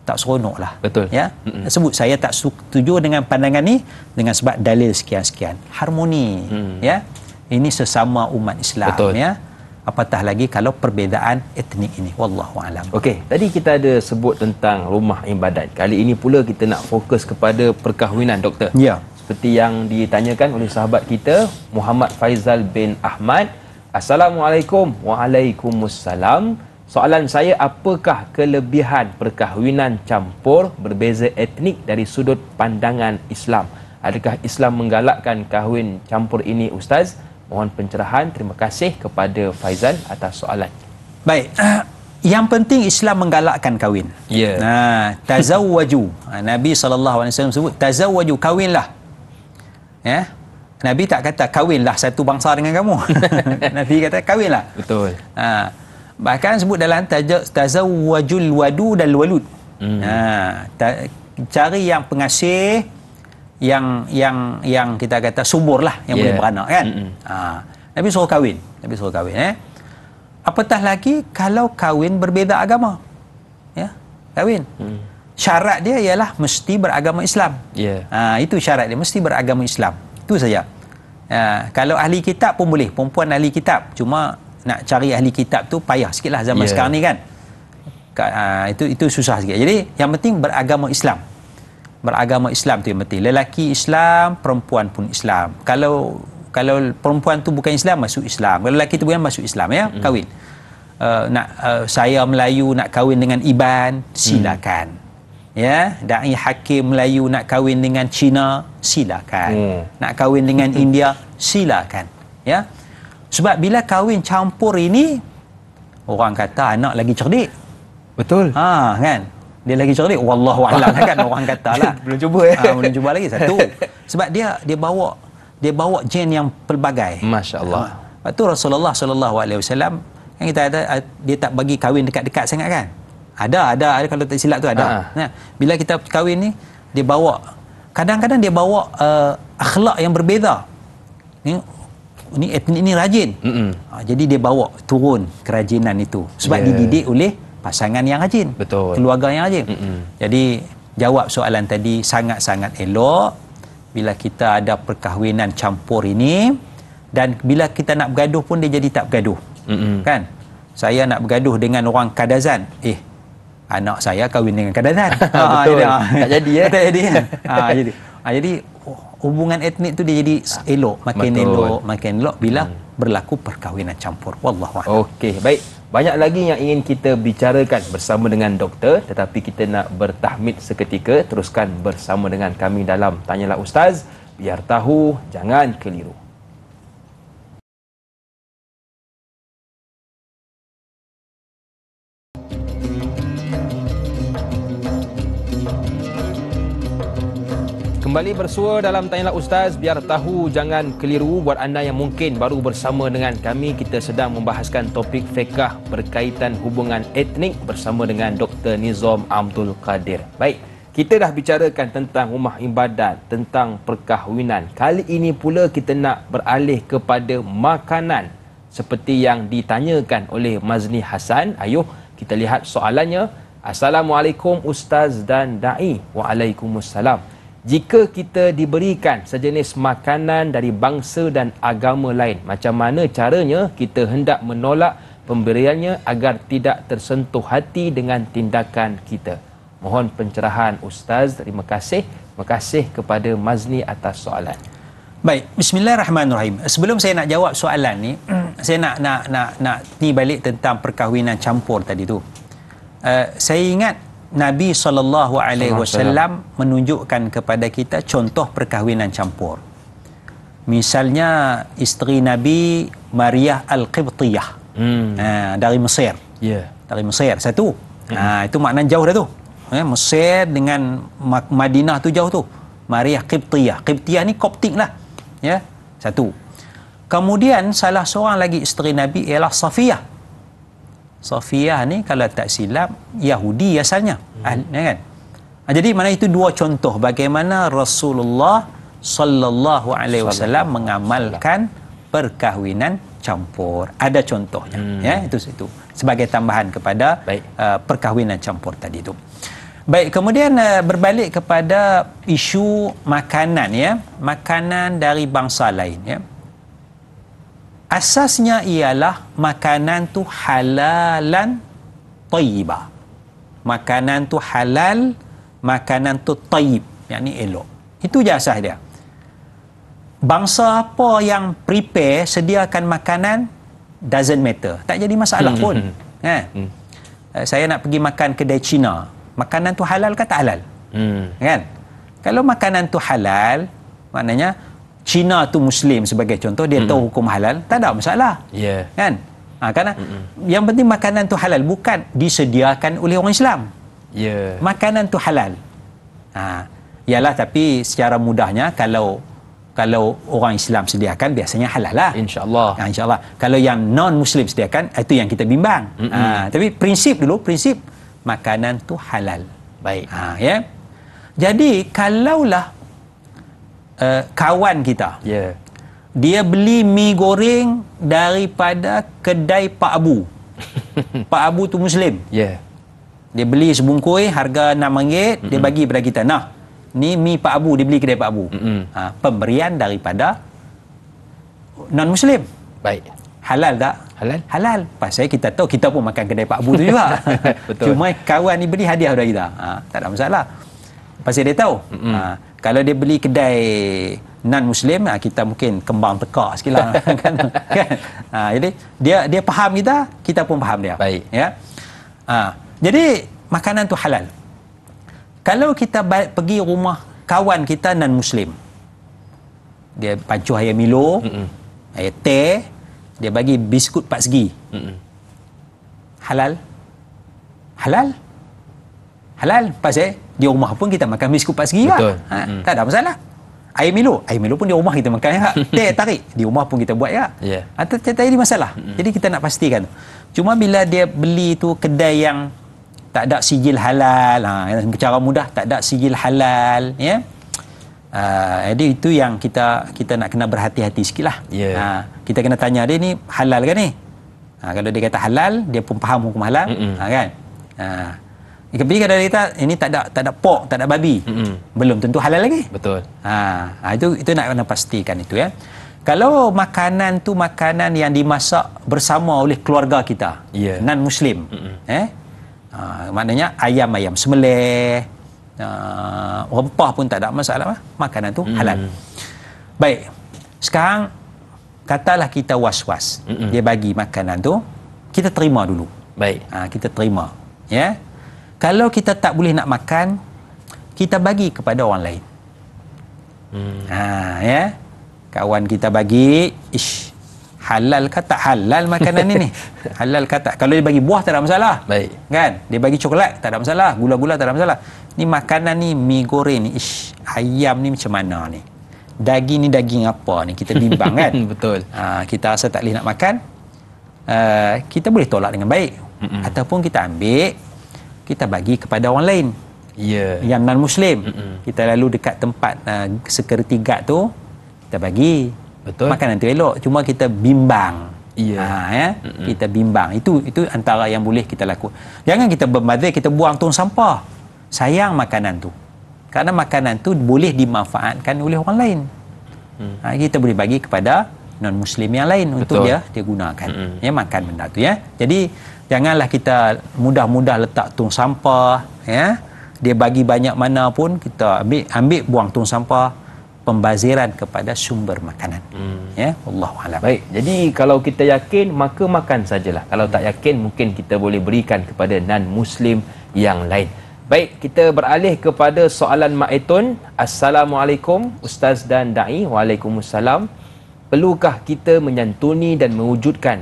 Speaker 2: tak seronok lah. Betul. Ya. Sebut saya tak setuju dengan pandangan ni dengan sebab dalil sekian-sekian. Harmoni, ya. Ini sesama umat Islam. Betul. Ya. Apatah lagi kalau perbezaan etnik ini. Wallahu a'lam.
Speaker 1: Okey, tadi kita ada sebut tentang rumah ibadat. Kali ini pula kita nak fokus kepada perkahwinan, doktor.
Speaker 2: Ya.
Speaker 1: Seperti yang ditanyakan oleh sahabat kita Muhammad Faizal bin Ahmad. Assalamualaikum. Waalaikumsalam. Soalan saya, apakah kelebihan perkahwinan campur berbeza etnik dari sudut pandangan Islam? Adakah Islam menggalakkan kahwin campur ini, Ustaz? Mohon pencerahan. Terima kasih kepada Faizal atas soalan.
Speaker 2: Baik. Yang penting Islam menggalakkan kahwin.
Speaker 1: Ya.
Speaker 2: Tazawwaju. Nabi SAW sebut tazawwaju, kahwinlah. Ya. Nabi tak kata kahwinlah satu bangsa dengan kamu. Nabi kata kahwinlah.
Speaker 1: Betul.
Speaker 2: Bahkan sebut dalam tazawwajul wadu dan walud. Cari yang pengasih, yang kita kata subur lah, yang boleh beranak, kan. Nabi suruh kahwin. Apatah lagi kalau kahwin berbeza agama, ya, kahwin. Syarat dia ialah mesti beragama Islam. Itu syarat dia, mesti beragama Islam. Itu saja. Kalau ahli kitab pun boleh, perempuan ahli kitab, cuma nak cari ahli kitab tu payah sikit lah zaman sekarang ni, kan. Itu susah sikit. Jadi yang penting beragama Islam. Beragama Islam tu yang penting. Lelaki Islam, perempuan pun Islam. Kalau perempuan tu bukan Islam, masuk Islam. Kalau lelaki tu bukan, masuk Islam, ya. Kahwin. Saya Melayu nak kahwin dengan Iban, silakan. Ya, dai hakim Melayu nak kahwin dengan Cina, silakan. Nak kahwin dengan India, silakan. Ya. Sebab bila kahwin campur ini, orang kata anak lagi cerdik. Betul. Kan? Dia lagi cerdik. Wallahu a'lam, kan orang kata lah.
Speaker 1: Belum cuba, ya.
Speaker 2: Belum cuba lagi satu. Sebab dia bawa gen yang pelbagai.
Speaker 1: Masya-Allah.
Speaker 2: Lepas tu Rasulullah SAW kan kita ada, dia tak bagi kahwin dekat-dekat sangat, kan. Ada kalau tak silap tu ada. Nah, bila kita kahwin ni, dia bawa, kadang-kadang dia bawa akhlak yang berbeza. Ni etnik ni rajin. Jadi dia bawa turun kerajinan itu sebab dididik oleh pasangan yang rajin. Betul. Keluarga yang rajin. Jadi jawab soalan tadi, sangat-sangat elok bila kita ada perkahwinan campur ini, dan bila kita nak bergaduh pun dia jadi tak bergaduh. Kan? Saya nak bergaduh dengan orang Kadazan. Anak saya kahwin dengan Kadazan.
Speaker 1: Betul. Tak jadi, ya.
Speaker 2: Tak jadi. Jadi hubungan etnik tu dia jadi elok, makin elok bila berlaku perkahwinan campur. Wallahu a'lam.
Speaker 1: Okey, baik. Banyak lagi yang ingin kita bicarakan bersama dengan doktor, tetapi kita nak bertahmid seketika. Teruskan bersama dengan kami dalam Tanyalah Ustaz, biar tahu jangan keliru. Kembali bersua dalam Tanyalah Ustaz, biar tahu jangan keliru. Buat anda yang mungkin baru bersama dengan kami, kita sedang membahaskan topik fiqh berkaitan hubungan etnik bersama dengan Dr. Nizam Abdul Qadir. Baik, kita dah bicarakan tentang rumah ibadat, tentang perkahwinan. Kali ini pula kita nak beralih kepada makanan seperti yang ditanyakan oleh Mazni Hasan. Ayuh kita lihat soalannya. Assalamualaikum Ustaz dan Da'i. Waalaikumsalam. Jika kita diberikan sejenis makanan dari bangsa dan agama lain, macam mana caranya kita hendak menolak pemberiannya agar tidak tersentuh hati dengan tindakan kita? Mohon pencerahan Ustaz. Terima kasih. Terima kasih kepada Mazni atas soalan.
Speaker 2: Baik, bismillahirrahmanirrahim. Sebelum saya nak jawab soalan ni, saya nak ni balik tentang perkahwinan campur tadi tu. Saya ingat Nabi SAW menunjukkan kepada kita contoh perkahwinan campur. Misalnya isteri Nabi Maryah Al-Qibtiyah dari Mesir. Dari Mesir satu. Itu makna jauh dah tu. Mesir dengan Madinah tu jauh tu. Maryah Qibtiyah. Qibtiyah ni Koptik lah. Ya, satu. Kemudian salah seorang lagi isteri Nabi ialah Safiyah. Safiyah ni kalau tak silap Yahudi asalnya, kan? Jadi mana itu dua contoh bagaimana Rasulullah sallallahu alaihi wasallam mengamalkan perkahwinan campur. Ada contohnya, ya, itu sebagai tambahan kepada perkahwinan campur tadi itu. Baik, kemudian berbalik kepada isu makanan, ya, makanan dari bangsa lain, ya. Asasnya ialah makanan tu halalan tayyibah. Makanan tu halal, makanan tu tayyib, yakni elok. Itu je asas dia. Bangsa apa yang prepare, sediakan makanan, doesn't matter. Tak jadi masalah pun. Saya nak pergi makan kedai Cina. Makanan tu halal ke tak halal? Kan? Kalau makanan tu halal, maknanya Cina tu Muslim sebagai contoh, dia tahu hukum halal, tak ada masalah. Kan? Kerana yang penting makanan tu halal, bukan disediakan oleh orang Islam. Makanan tu halal. Yalah, tapi secara mudahnya kalau orang Islam sediakan biasanya halal lah. InsyaAllah. InsyaAllah. Kalau yang non-Muslim sediakan, itu yang kita bimbang. Tapi prinsip makanan tu halal. Baik. Ya. Jadi kalaulah kawan kita, dia beli mi goreng daripada kedai Pak Abu. Pak Abu tu Muslim. Dia beli sebungkus harga RM6, dia bagi pada kita. Nah, ni mi Pak Abu, dia beli kedai Pak Abu. Pemberian daripada non-Muslim. Baik. Halal tak? Halal. Pasal kita tahu, kita pun makan kedai Pak Abu tu juga. Betul. Cuma kawan ni beli hadiah dari kita. Tak ada masalah. Pasal dia tahu. Kalau dia beli kedai non-Muslim, kita mungkin kembang tekak sikit lah. Jadi dia faham kita pun faham dia. Baik. Ya. Jadi makanan tu halal. Kalau kita pergi rumah kawan kita non-Muslim, dia pancuh air Milo, air teh, dia bagi biskut 4 segi. Halal? Halal. Pasal di rumah pun kita makan biskut 4 segi lah. Tak ada masalah. Air Milo pun di rumah kita makan ya. Teh tarik di rumah pun kita buat ya. Tak ada masalah. Jadi kita nak pastikan. Cuma bila dia beli tu kedai yang tak ada sijil halal, secara mudah tak ada sijil halal, ya. Jadi itu yang kita nak kena berhati-hati sikitlah. Kita kena tanya dia ni halal ke ni? Kalau dia kata halal, dia pun faham hukum halal, kan? Tapi kalau dia kata ini tak ada pork, tak ada babi, belum tentu halal lagi. Betul. Itu nak kena pastikan itu, ya. Kalau makanan tu makanan yang dimasak bersama oleh keluarga kita, non-Muslim, maknanya ayam sembelih, rempah pun tak ada masalah, makanan tu halal. Baik. Sekarang katalah kita was-was, dia bagi makanan tu, kita terima dulu. Baik. Kita terima, ya. Kalau kita tak boleh nak makan, kita bagi kepada orang lain. Ya. Kawan kita bagi, halal ke tak halal makanan ini. Halal ke tak. Kalau dia bagi buah tak ada masalah.
Speaker 1: Baik.
Speaker 2: Kan? Dia bagi coklat tak ada masalah. Gula-gula tak ada masalah. Ni makanan ni, mi goreng ni, ayam ni macam mana ni? Daging ni daging apa ni? Kita bimbang kan?
Speaker 1: Betul.
Speaker 2: Kita rasa tak boleh nak makan. Kita boleh tolak dengan baik. Ataupun kita ambil, kita bagi kepada orang lain.
Speaker 1: Ya.
Speaker 2: Yang non-Muslim. Kita lalu dekat tempat security guard tu, kita bagi.
Speaker 1: Betul.
Speaker 2: Makanan tu elok. Cuma kita bimbang.
Speaker 1: Ya.
Speaker 2: Kita bimbang. Itu antara yang boleh kita lakukan. Jangan kita berbazir, kita buang tong sampah. Sayang makanan tu. Kerana makanan tu boleh dimanfaatkan oleh orang lain. Kita boleh bagi kepada non-Muslim yang lain. Betul. Untuk dia gunakan. Ya, makan benda tu ya. Jadi janganlah kita mudah-mudah letak tong sampah ya. Dia bagi banyak mana pun kita ambil buang tong sampah. Pembaziran kepada sumber makanan. Ya, Allahu a'lam.
Speaker 1: Baik. Jadi kalau kita yakin maka makan sajalah. Kalau tak yakin mungkin kita boleh berikan kepada non-Muslim yang lain. Baik, kita beralih kepada soalan Maitun. Assalamualaikum Ustaz dan Da'i. Waalaikumsalam. Perlukah kita menyantuni dan mewujudkan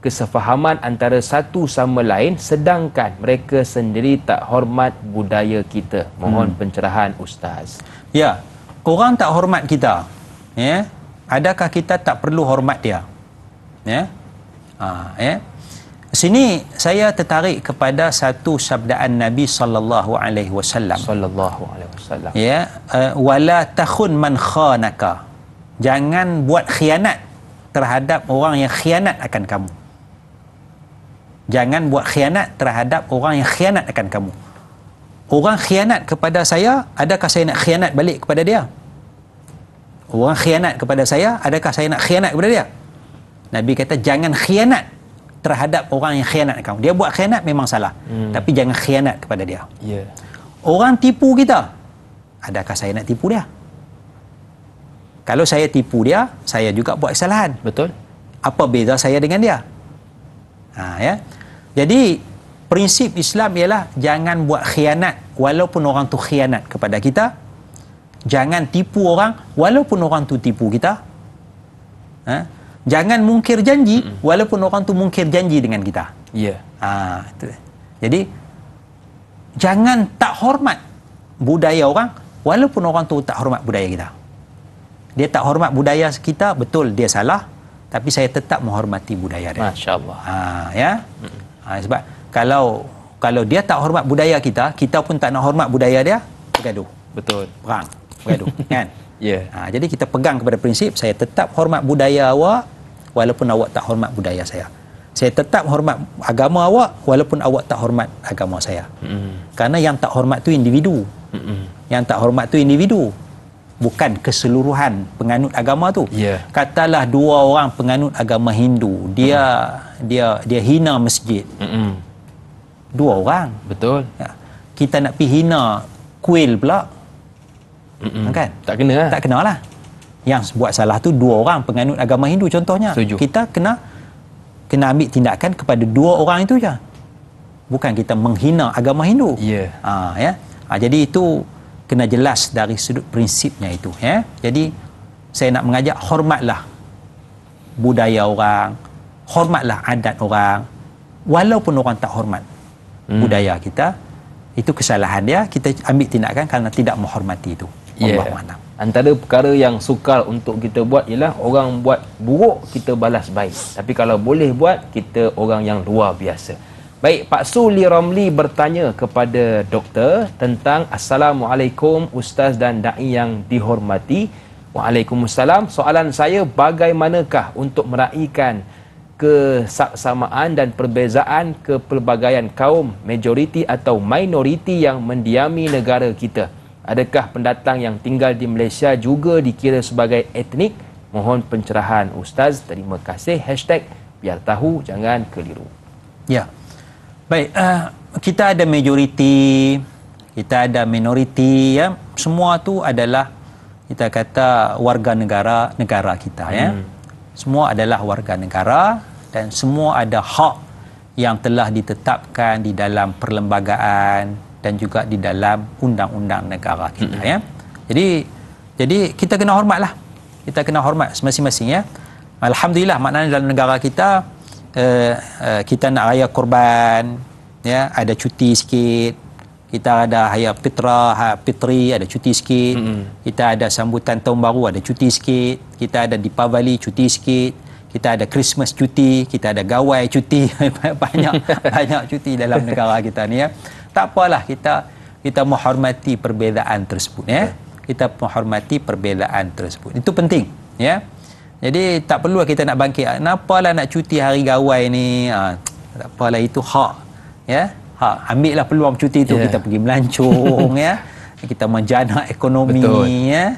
Speaker 1: kesefahaman antara satu sama lain sedangkan mereka sendiri tak hormat budaya kita? Mohon pencerahan Ustaz.
Speaker 2: Ya, orang tak hormat kita. Ya. Adakah kita tak perlu hormat dia? Ya. Ya. Sini saya tertarik kepada satu sabdaan Nabi sallallahu alaihi wasallam. Ya, wala takhun man khanaka. Jangan buat khianat terhadap orang yang khianat akan kamu. Jangan buat khianat terhadap orang yang khianat akan kamu. Orang khianat kepada saya, adakah saya nak khianat balik kepada dia? Orang khianat kepada saya, adakah saya nak khianat kepada dia? Nabi kata jangan khianat terhadap orang yang khianat kamu. Dia buat khianat memang salah. Tapi jangan khianat kepada dia.
Speaker 1: Yeah.
Speaker 2: Orang tipu kita, adakah saya nak tipu dia? Kalau saya tipu dia, saya juga buat kesalahan.
Speaker 1: Betul.
Speaker 2: Apa beza saya dengan dia? Ya. Jadi prinsip Islam ialah jangan buat khianat walaupun orang tu khianat kepada kita. Jangan tipu orang walaupun orang tu tipu kita. Jangan mungkir janji walaupun orang tu mungkir janji dengan kita.
Speaker 1: Ya.
Speaker 2: Itu. Jadi jangan tak hormat budaya orang walaupun orang tu tak hormat budaya kita. Dia tak hormat budaya kita, betul dia salah, tapi saya tetap menghormati budaya dia.
Speaker 1: Masya-Allah.
Speaker 2: Ya. Sebab kalau dia tak hormat budaya kita, kita pun tak nak hormat budaya dia, bergaduh.
Speaker 1: Betul.
Speaker 2: Perang, bergaduh, kan?
Speaker 1: Ya.
Speaker 2: Jadi kita pegang kepada prinsip saya tetap hormat budaya awak walaupun awak tak hormat budaya saya. Saya tetap hormat agama awak walaupun awak tak hormat agama saya. Kerana yang tak hormat tu individu. Yang tak hormat tu individu. Bukan keseluruhan penganut agama tu.
Speaker 1: Yeah.
Speaker 2: Katalah dua orang penganut agama Hindu, dia hina masjid. Dua orang.
Speaker 1: Betul.
Speaker 2: Ya. Kita nak pergi hina kuil pula. Kan?
Speaker 1: Tak kena lah.
Speaker 2: Tak kena lah. Yang buat salah tu dua orang penganut agama Hindu contohnya.
Speaker 1: Setuju.
Speaker 2: Kita kena ambil tindakan kepada dua orang itu je. Bukan kita menghina agama Hindu.
Speaker 1: Ya.
Speaker 2: Jadi itu kena jelas dari sudut prinsipnya itu. Ya. Jadi saya nak mengajak hormatlah budaya orang, hormatlah adat orang, walaupun orang tak hormat budaya kita, itu kesalahan dia, kita ambil tindakan kerana tidak menghormati itu. Allahuakbar.
Speaker 1: Antara perkara yang sukar untuk kita buat ialah orang buat buruk kita balas baik. Tapi kalau boleh buat, kita orang yang luar biasa. Baik, Pak Suli Romli bertanya kepada doktor tentang Assalamualaikum Ustaz dan Da'i yang dihormati. Waalaikumsalam. Soalan saya, bagaimanakah untuk meraihkan kesaksamaan dan perbezaan kepelbagaian kaum majoriti atau minoriti yang mendiami negara kita? Adakah pendatang yang tinggal di Malaysia juga dikira sebagai etnik? Mohon pencerahan Ustaz. Terima kasih. #biar tahu jangan keliru.
Speaker 2: Ya. Baik, kita ada majoriti, kita ada minoriti, ya. Semua tu adalah kita kata warga negara kita, ya. Semua adalah warga negara dan semua ada hak yang telah ditetapkan di dalam perlembagaan dan juga di dalam undang-undang negara kita, ya. Jadi kita kena hormatlah. Kita kena hormat masing-masing, ya. Alhamdulillah, maknanya dalam negara kita kita nak raya korban, ya, ada cuti sikit. Kita ada Raya Fitri, ada cuti sikit. Kita ada sambutan tahun baru, ada cuti sikit. Kita ada Deepavali, cuti sikit. Kita ada Christmas cuti, kita ada Gawai cuti. banyak cuti dalam negara kita ni, ya. Tak apalah, kita menghormati perbezaan tersebut, ya. Kita menghormati perbezaan tersebut. Itu penting, ya. Jadi tak perlu kita nak bangkit. Kenapalah nak cuti hari Gawai ni? Tak apalah, itu hak, ya. Ambillah peluang cuti itu, kita pergi melancong, ya. Kita menjana ekonomi. Betul. Ya.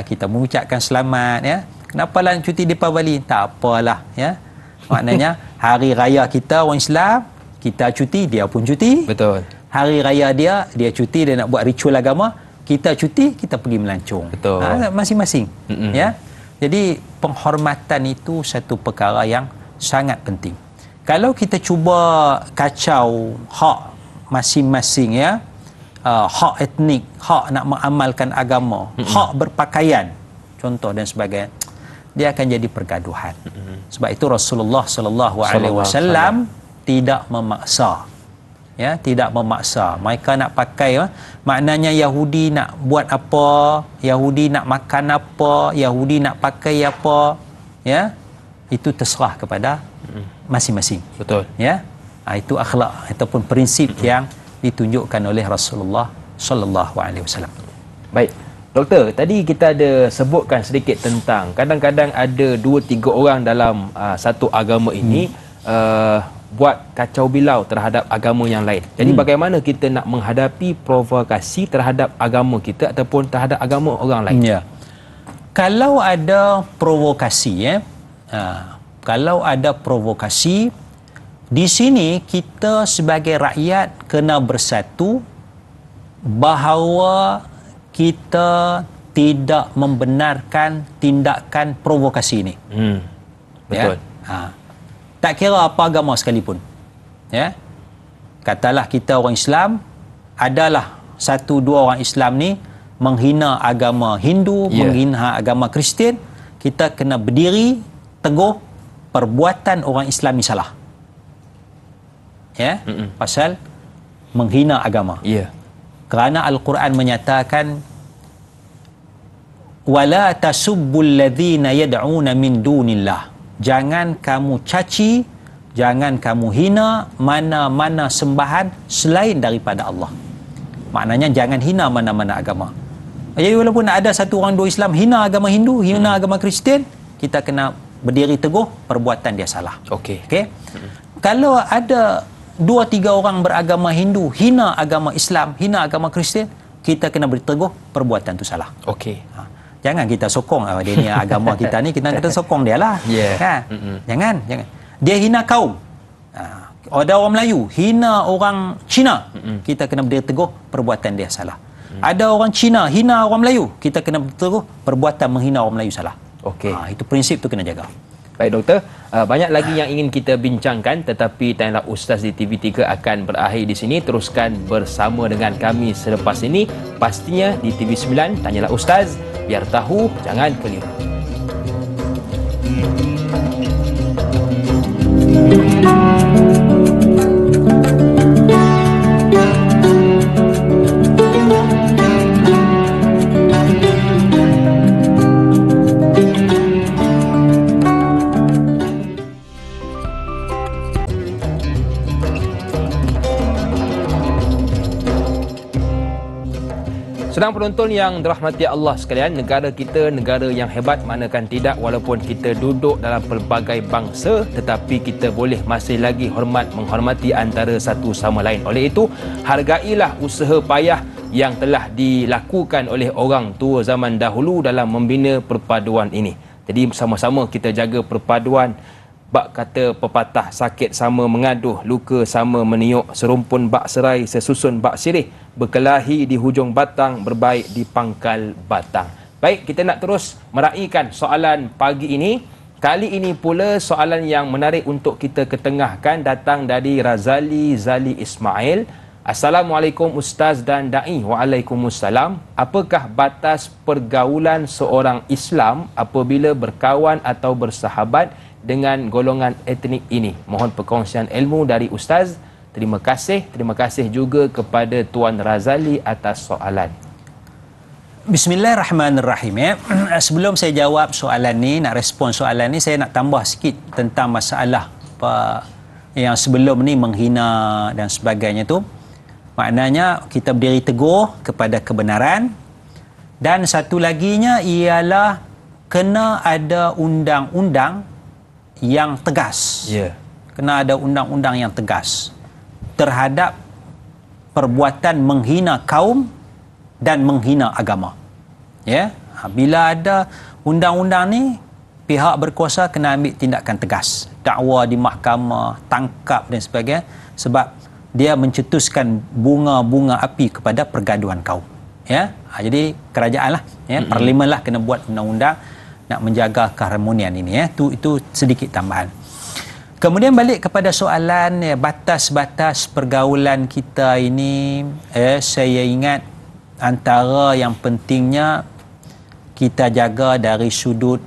Speaker 2: Kita mengucapkan selamat, ya. Kenapalah cuti Deepavali? Tak apalah, ya. Maknanya hari raya kita orang Islam, kita cuti, dia pun cuti. Betul. Hari raya dia cuti, dia nak buat ritual agama, kita cuti, kita pergi melancong. Betul. Masing-masing, ya. Jadi penghormatan itu satu perkara yang sangat penting. Kalau kita cuba kacau hak masing-masing, ya, hak etnik, hak nak mengamalkan agama, hak berpakaian, contoh dan sebagainya, dia akan jadi pergaduhan. Sebab itu Rasulullah sallallahu alaihi wasallam tidak memaksa. Ya, tidak memaksa. Mereka nak pakai, maknanya Yahudi nak buat apa, Yahudi nak makan apa, Yahudi nak pakai apa, ya, itu terserah kepada masing-masing. Betul. Ya. Itu akhlak ataupun prinsip yang ditunjukkan oleh Rasulullah sallallahu alaihi wasallam.
Speaker 1: Baik. Doktor, tadi kita ada sebutkan sedikit tentang kadang-kadang ada 2-3 orang dalam satu agama ini buat kacau bilau terhadap agama yang lain. Jadi bagaimana kita nak menghadapi provokasi terhadap agama kita ataupun terhadap agama orang lain? Ya.
Speaker 2: Kalau ada provokasi, ya. Kalau ada provokasi, di sini kita sebagai rakyat kena bersatu bahawa kita tidak membenarkan tindakan provokasi ini. Betul. Ya? Tak kira apa agama sekalipun. Ya. Katalah kita orang Islam, adalah 1-2 orang Islam ni menghina agama Hindu, menghina agama Kristian, kita kena berdiri teguh, perbuatan orang Islam ni salah. Ya, pasal menghina agama. Ya. Kerana Al-Quran menyatakan wala tasubbul ladzina yad'una min dunillah. Jangan kamu caci, jangan kamu hina mana-mana sembahan selain daripada Allah. Maknanya jangan hina mana-mana agama. Jadi walaupun ada 1 orang 2 Islam hina agama Hindu, hina agama Kristian, kita kena berdiri teguh, perbuatan dia salah. Okey. Kalau ada 2-3 orang beragama Hindu hina agama Islam, hina agama Kristian, kita kena berdiri teguh, perbuatan itu salah. Okey. Jangan kita sokong dia ni agama kita ni, kita sokong dia lah. Jangan. Dia hina kaum. Ada orang Melayu hina orang Cina, kita kena berdiri teguh, perbuatan dia salah. Ada orang Cina hina orang Melayu, kita kena berdiri teguh, perbuatan menghina orang Melayu salah. Okey. Itu prinsip tu kena jaga.
Speaker 1: Baik doktor, banyak lagi yang ingin kita bincangkan, tetapi Tanyalah Ustaz di TV3 akan berakhir di sini. Teruskan bersama dengan kami selepas ini, pastinya di TV9 Tanyalah Ustaz, biar tahu jangan keliru. Sedang penonton yang dirahmati Allah sekalian, negara kita negara yang hebat, manakan tidak, walaupun kita duduk dalam pelbagai bangsa, tetapi kita boleh masih lagi menghormati antara satu sama lain. Oleh itu, hargailah usaha payah yang telah dilakukan oleh orang tua zaman dahulu dalam membina perpaduan ini. Jadi sama-sama kita jaga perpaduan. Bak kata pepatah, sakit sama mengaduh, luka sama meniuk, serumpun bak serai, sesusun bak sirih, berkelahi di hujung batang, berbaik di pangkal batang. Baik, kita nak terus meraihkan soalan pagi ini. Kali ini pula soalan yang menarik untuk kita ketengahkan datang dari Razali Zali Ismail. Assalamualaikum Ustaz dan Da'i. Waalaikumsalam. Apakah batas pergaulan seorang Islam apabila berkawan atau bersahabat dengan golongan etnik ini? Mohon perkongsian ilmu dari Ustaz. Terima kasih. Terima kasih juga kepada Tuan Razali atas soalan.
Speaker 2: Bismillahirrahmanirrahim. Sebelum saya jawab soalan ni, nak respon soalan ni, saya nak tambah sikit tentang masalah yang sebelum ni menghina dan sebagainya tu. Maknanya kita berdiri teguh kepada kebenaran, dan satu laginya ialah kena ada undang-undang yang tegas. Kena ada undang-undang yang tegas terhadap perbuatan menghina kaum dan menghina agama. Bila ada undang-undang ni, pihak berkuasa kena ambil tindakan tegas. Dakwa di mahkamah, tangkap dan sebagainya, sebab dia mencetuskan bunga-bunga api kepada pergaduhan kaum. Jadi kerajaan lah, parlimen lah kena buat undang-undang nak menjaga keharmonian ini. Itu sedikit tambahan. Kemudian balik kepada soalan batas-batas pergaulan kita ini, saya ingat antara yang pentingnya kita jaga dari sudut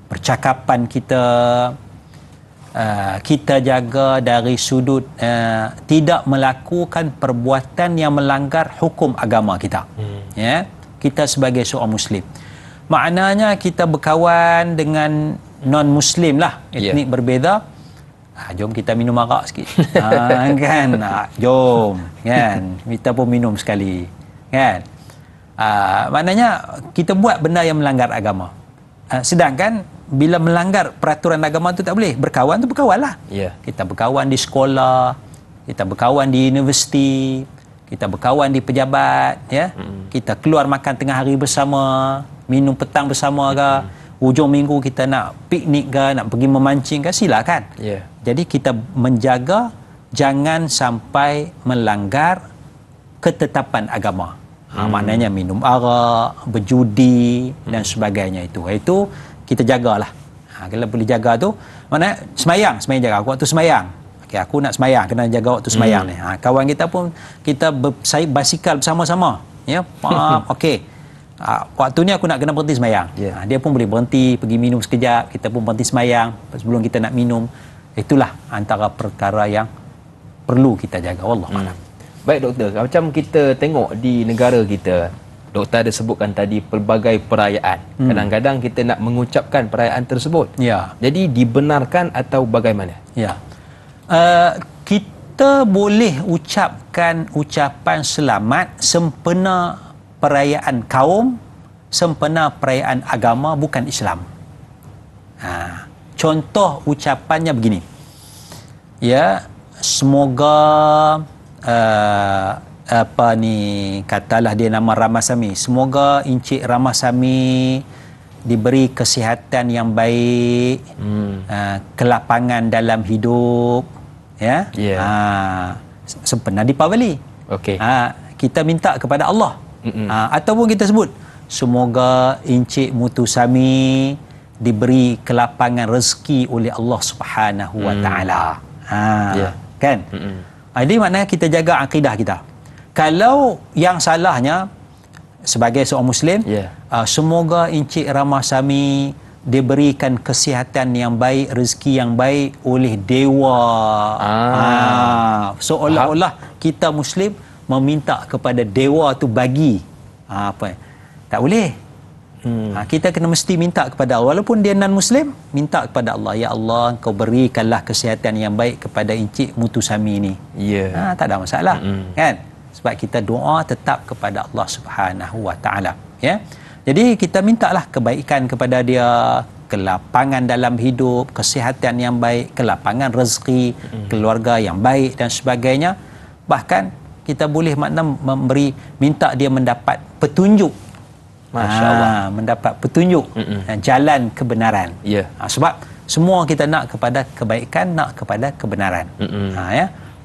Speaker 2: percakapan kita, kita jaga dari sudut tidak melakukan perbuatan yang melanggar hukum agama kita. Kita sebagai seorang Muslim, maknanya kita berkawan dengan non-Muslim lah, etnik berbeza. Jom kita minum arak sikit. Kan? Jom. Kan? Kita pun minum sekali. Kan? Maknanya kita buat benda yang melanggar agama. Sedangkan bila melanggar peraturan agama tu tak boleh. Berkawan tu berkawan lah. Kita berkawan di sekolah, kita berkawan di universiti, kita berkawan di pejabat, kita keluar makan tengah hari bersama, minum petang bersama ke, hujung minggu kita nak piknik ke, nak pergi memancing ke, silakan. Jadi kita menjaga jangan sampai melanggar ketetapan agama. Maknanya minum arak, berjudi dan sebagainya itu kita jagalah. Kalau boleh jaga tu, mana semayang jaga waktu semayang. Okey, aku nak semayang, kena jaga waktu semayang ni. Kawan kita pun kita basikal bersama-sama. Okey. Waktu ni aku nak kena berhenti semayang. Dia pun boleh berhenti, pergi minum sekejap, kita pun berhenti semayang sebelum kita nak minum. Itulah antara perkara yang perlu kita jaga. Wallahualam.
Speaker 1: Baik doktor, macam kita tengok di negara kita, doktor ada sebutkan tadi pelbagai perayaan. Kadang-kadang kita nak mengucapkan perayaan tersebut. Jadi dibenarkan atau bagaimana?
Speaker 2: Kita boleh ucapkan ucapan selamat sempena perayaan kaum, sempena perayaan agama bukan Islam. Contoh ucapannya begini. Semoga katalah dia nama Ramasami, semoga Encik Ramasami diberi kesihatan yang baik, kelapangan dalam hidup, sempena Deepavali. Kita minta kepada Allah. Ataupun kita sebut semoga Encik Mutusami diberi kelapangan rezeki oleh Allah Subhanahu wa taala. Kan? Jadi maknanya kita jaga akidah kita. Kalau yang salahnya sebagai seorang Muslim, semoga Encik Ramasami diberikan kesihatan yang baik, rezeki yang baik oleh dewa. Seolah-olah kita Muslim meminta kepada dewa tu bagi. Tak boleh. Kita kena mesti minta kepada Allah. Walaupun dia non-Muslim, minta kepada Allah. Ya Allah, Engkau berikanlah kesihatan yang baik kepada Encik Mutusami ni. Tak ada masalah. Kan? Sebab kita doa tetap kepada Allah Subhanahu wa taala. Jadi kita mintalah kebaikan kepada dia, kelapangan dalam hidup, kesihatan yang baik, kelapangan rezeki, keluarga yang baik dan sebagainya. Bahkan kita boleh minta dia mendapat petunjuk. Masya Allah. Mendapat petunjuk jalan kebenaran. Sebab semua kita nak kepada kebaikan, nak kepada kebenaran.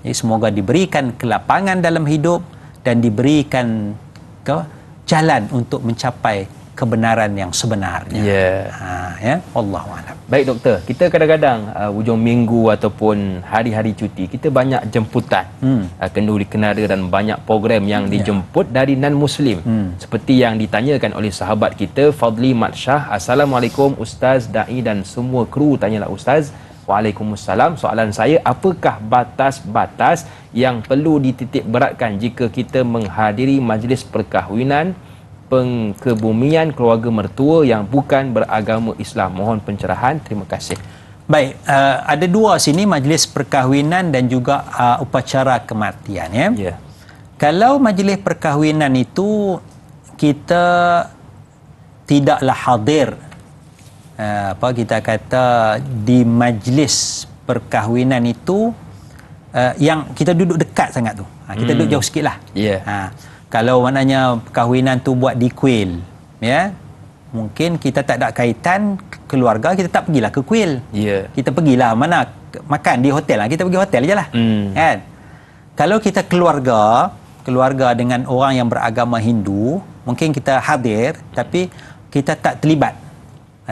Speaker 2: Jadi semoga diberikan kelapangan dalam hidup dan diberikan jalan untuk mencapai kebenaran yang sebenarnya. Ya, wallahu a'lam.
Speaker 1: Baik doktor, kita kadang-kadang hujung minggu ataupun hari-hari cuti kita banyak jemputan kenduri kenara dan banyak program yang dijemput dari non-muslim. Seperti yang ditanyakan oleh sahabat kita Fadli Mat Shah. Assalamualaikum Ustaz, Da'i dan semua kru, tanyalah Ustaz. Waalaikumsalam. Soalan saya, apakah batas-batas yang perlu dititik beratkan jika kita menghadiri majlis perkahwinan pengkebumian keluarga mertua yang bukan beragama Islam? Mohon pencerahan. Terima kasih.
Speaker 2: Baik, ada dua sini, majlis perkahwinan dan juga upacara kematian, ya.
Speaker 1: Yeah.
Speaker 2: Kalau majlis perkahwinan itu kita tidaklah hadir, kita kata di majlis perkahwinan itu yang kita duduk dekat sangat tu. Kita duduk jauh sikitlah.
Speaker 1: Yeah.
Speaker 2: Kalau maknanya perkahwinan tu buat di kuil, ya, mungkin kita tak ada kaitan keluarga, kita tak pergilah ke kuil. Kita pergilah mana makan di hotel lah, kita pergi hotel je lah. Kan? Kalau kita keluarga dengan orang yang beragama Hindu, mungkin kita hadir tapi kita tak terlibat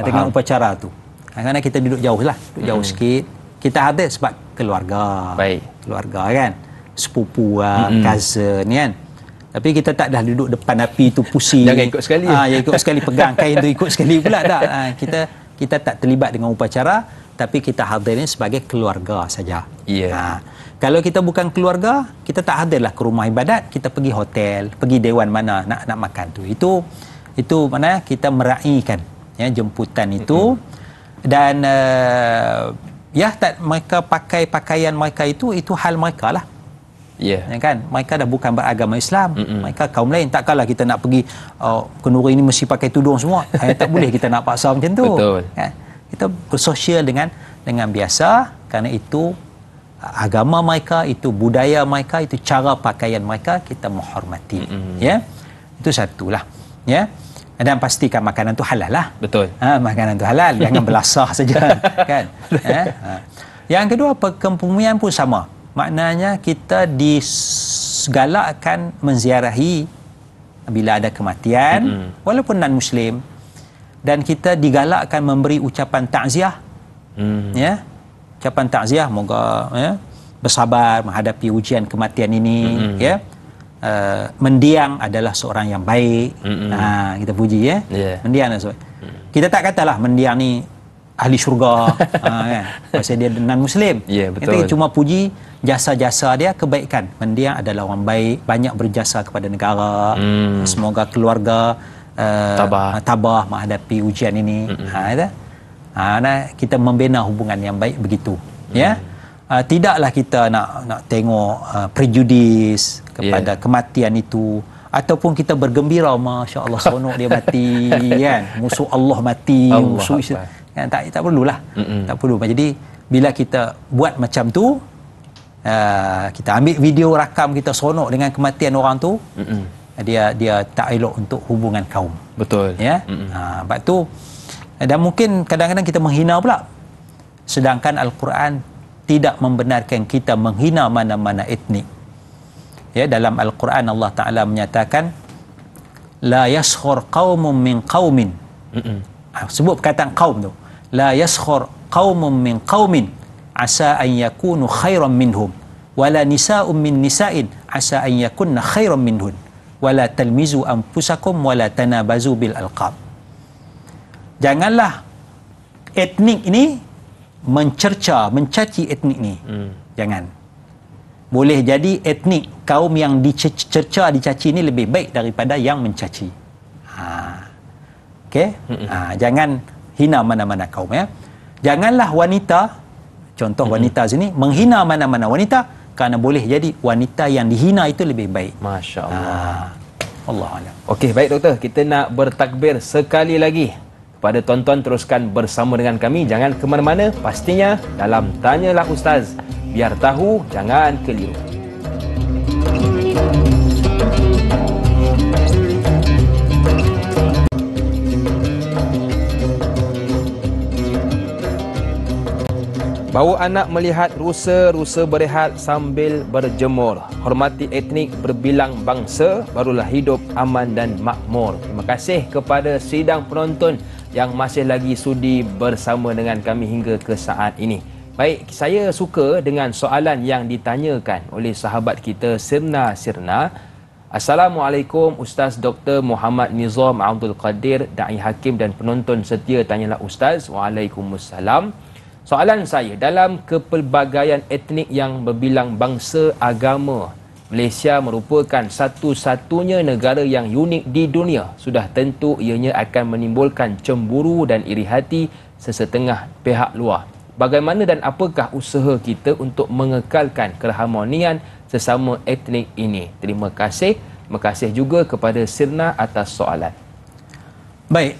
Speaker 2: dengan upacara tu. Kerana kita duduk jauh lah, duduk jauh sikit. Kita hadir sebab keluarga.
Speaker 1: Baik.
Speaker 2: Keluarga kan, sepupu, cousin kan. Tapi kita tak dah duduk depan api tu pusing.
Speaker 1: Jangan ikut sekali.
Speaker 2: Ikut sekali, pegang kain tu ikut sekali pula tak. Kita tak terlibat dengan upacara, tapi kita hadirnya sebagai keluarga saja. Kalau kita bukan keluarga, kita tak hadirlah ke rumah ibadat, kita pergi hotel, pergi dewan mana nak makan tu. Itu mana kita meraihkan, ya, jemputan itu. Dan mereka pakai pakaian mereka itu hal mereka lah. Ya kan, mereka dah bukan beragama Islam, mereka kaum lain. Takkanlah kita nak pergi kenduri ini mesti pakai tudung semua. Tak boleh kita nak paksa macam tu.
Speaker 1: Betul.
Speaker 2: Kan? Kita bersosial dengan biasa, kerana itu agama mereka, itu budaya mereka, itu cara pakaian mereka, kita menghormati. Ya, itu satulah. Ya, dan pastikan makanan tu halal lah. Betul. Makanan tu halal, jangan belasah saja. Kan? Yang kedua, perkempumian pun sama. Maknanya kita digalakkan menziarahi bila ada kematian, walaupun non-Muslim, dan kita digalakkan memberi ucapan takziah, ya, ucapan takziah, moga bersabar menghadapi ujian kematian ini, ya. Mendiang adalah seorang yang baik, kita puji, ya. Mendiang adalah kita tak katalah mendiang ni ahli syurga, kan? Pasal dia non-Muslim. Kita cuma puji jasa-jasa dia, kebaikan. Mendiang adalah orang baik, banyak berjasa kepada negara. Semoga keluarga tabah menghadapi ujian ini. Kita membina hubungan yang baik begitu. Ya, tidaklah kita nak tengok prejudis kepada kematian itu, ataupun kita bergembira, Masya Allah seronok dia mati, kan? Musuh Allah mati, musuh Islam. Kan? Tak perlulah. Tak perlu. Jadi bila kita buat macam tu, kita ambil video rakam kita seronok dengan kematian orang tu, dia tak elok untuk hubungan kaum. Betul. Ya. Sebab tu, dan mungkin kadang-kadang kita menghina pula, sedangkan Al-Quran tidak membenarkan kita menghina mana-mana etnik. Ya, dalam Al-Quran Allah Ta'ala menyatakan la yaskhur qaumun min qaumin. Sebut perkataan qaum tu. La yaskhur qaumun min qaumin asa an yakunu khairan minhum wala nisa'un min nisa'in asa an yakunna khairan minhun wala talmizu anfusakum wala tanabazu bil alqab. Janganlah etnik ini mencaci etnik ni. Jangan. Boleh jadi etnik kaum yang dicerca, dicaci ini lebih baik daripada yang mencaci. Okey? Jangan hina mana-mana kaum, ya. Janganlah wanita, contoh wanita sini, menghina mana-mana wanita, kerana boleh jadi wanita yang dihina itu lebih baik. Masya Allah. Allahuakbar.
Speaker 1: Okey, baik doktor, kita nak bertakbir sekali lagi. Kepada tuan-tuan, teruskan bersama dengan kami, jangan ke mana-mana, pastinya dalam Tanyalah Ustaz. Biar tahu, jangan keliru. Bawa anak melihat rusa-rusa berehat sambil berjemur. Hormati etnik berbilang bangsa, barulah hidup aman dan makmur. Terima kasih kepada sidang penonton yang masih lagi sudi bersama dengan kami hingga ke saat ini. Baik, saya suka dengan soalan yang ditanyakan oleh sahabat kita Sirna. Assalamualaikum Ustaz Dr. Muhammad Nizam Abdul Qadir, Da'i Hakim dan penonton setia Tanyalah Ustaz. Waalaikumsalam. Soalan saya, dalam kepelbagaian etnik yang berbilang bangsa agama, Malaysia merupakan satu-satunya negara yang unik di dunia. Sudah tentu ianya akan menimbulkan cemburu dan iri hati sesetengah pihak luar. Bagaimana dan apakah usaha kita untuk mengekalkan keharmonian sesama etnik ini? Terima kasih. Terima kasih juga kepada Sirna atas soalan.
Speaker 2: Baik,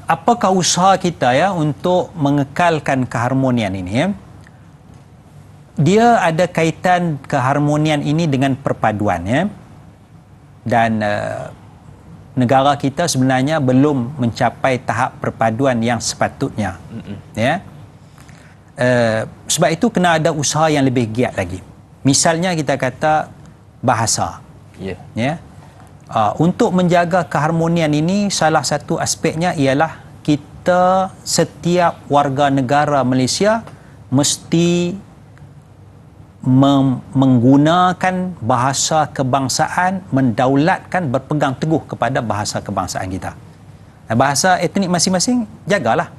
Speaker 2: apakah usaha kita ya untuk mengekalkan keharmonian ini ya? Dia ada kaitan keharmonian ini dengan perpaduan ya. Dan negara kita sebenarnya belum mencapai tahap perpaduan yang sepatutnya. Ya. Sebab itu kena ada usaha yang lebih giat lagi. Misalnya kita kata bahasa.
Speaker 1: Yeah.
Speaker 2: Ya. Untuk menjaga keharmonian ini, salah satu aspeknya ialah kita setiap warga negara Malaysia mesti menggunakan bahasa kebangsaan, mendaulatkan, berpegang teguh kepada bahasa kebangsaan kita. Bahasa etnik masing-masing jagalah.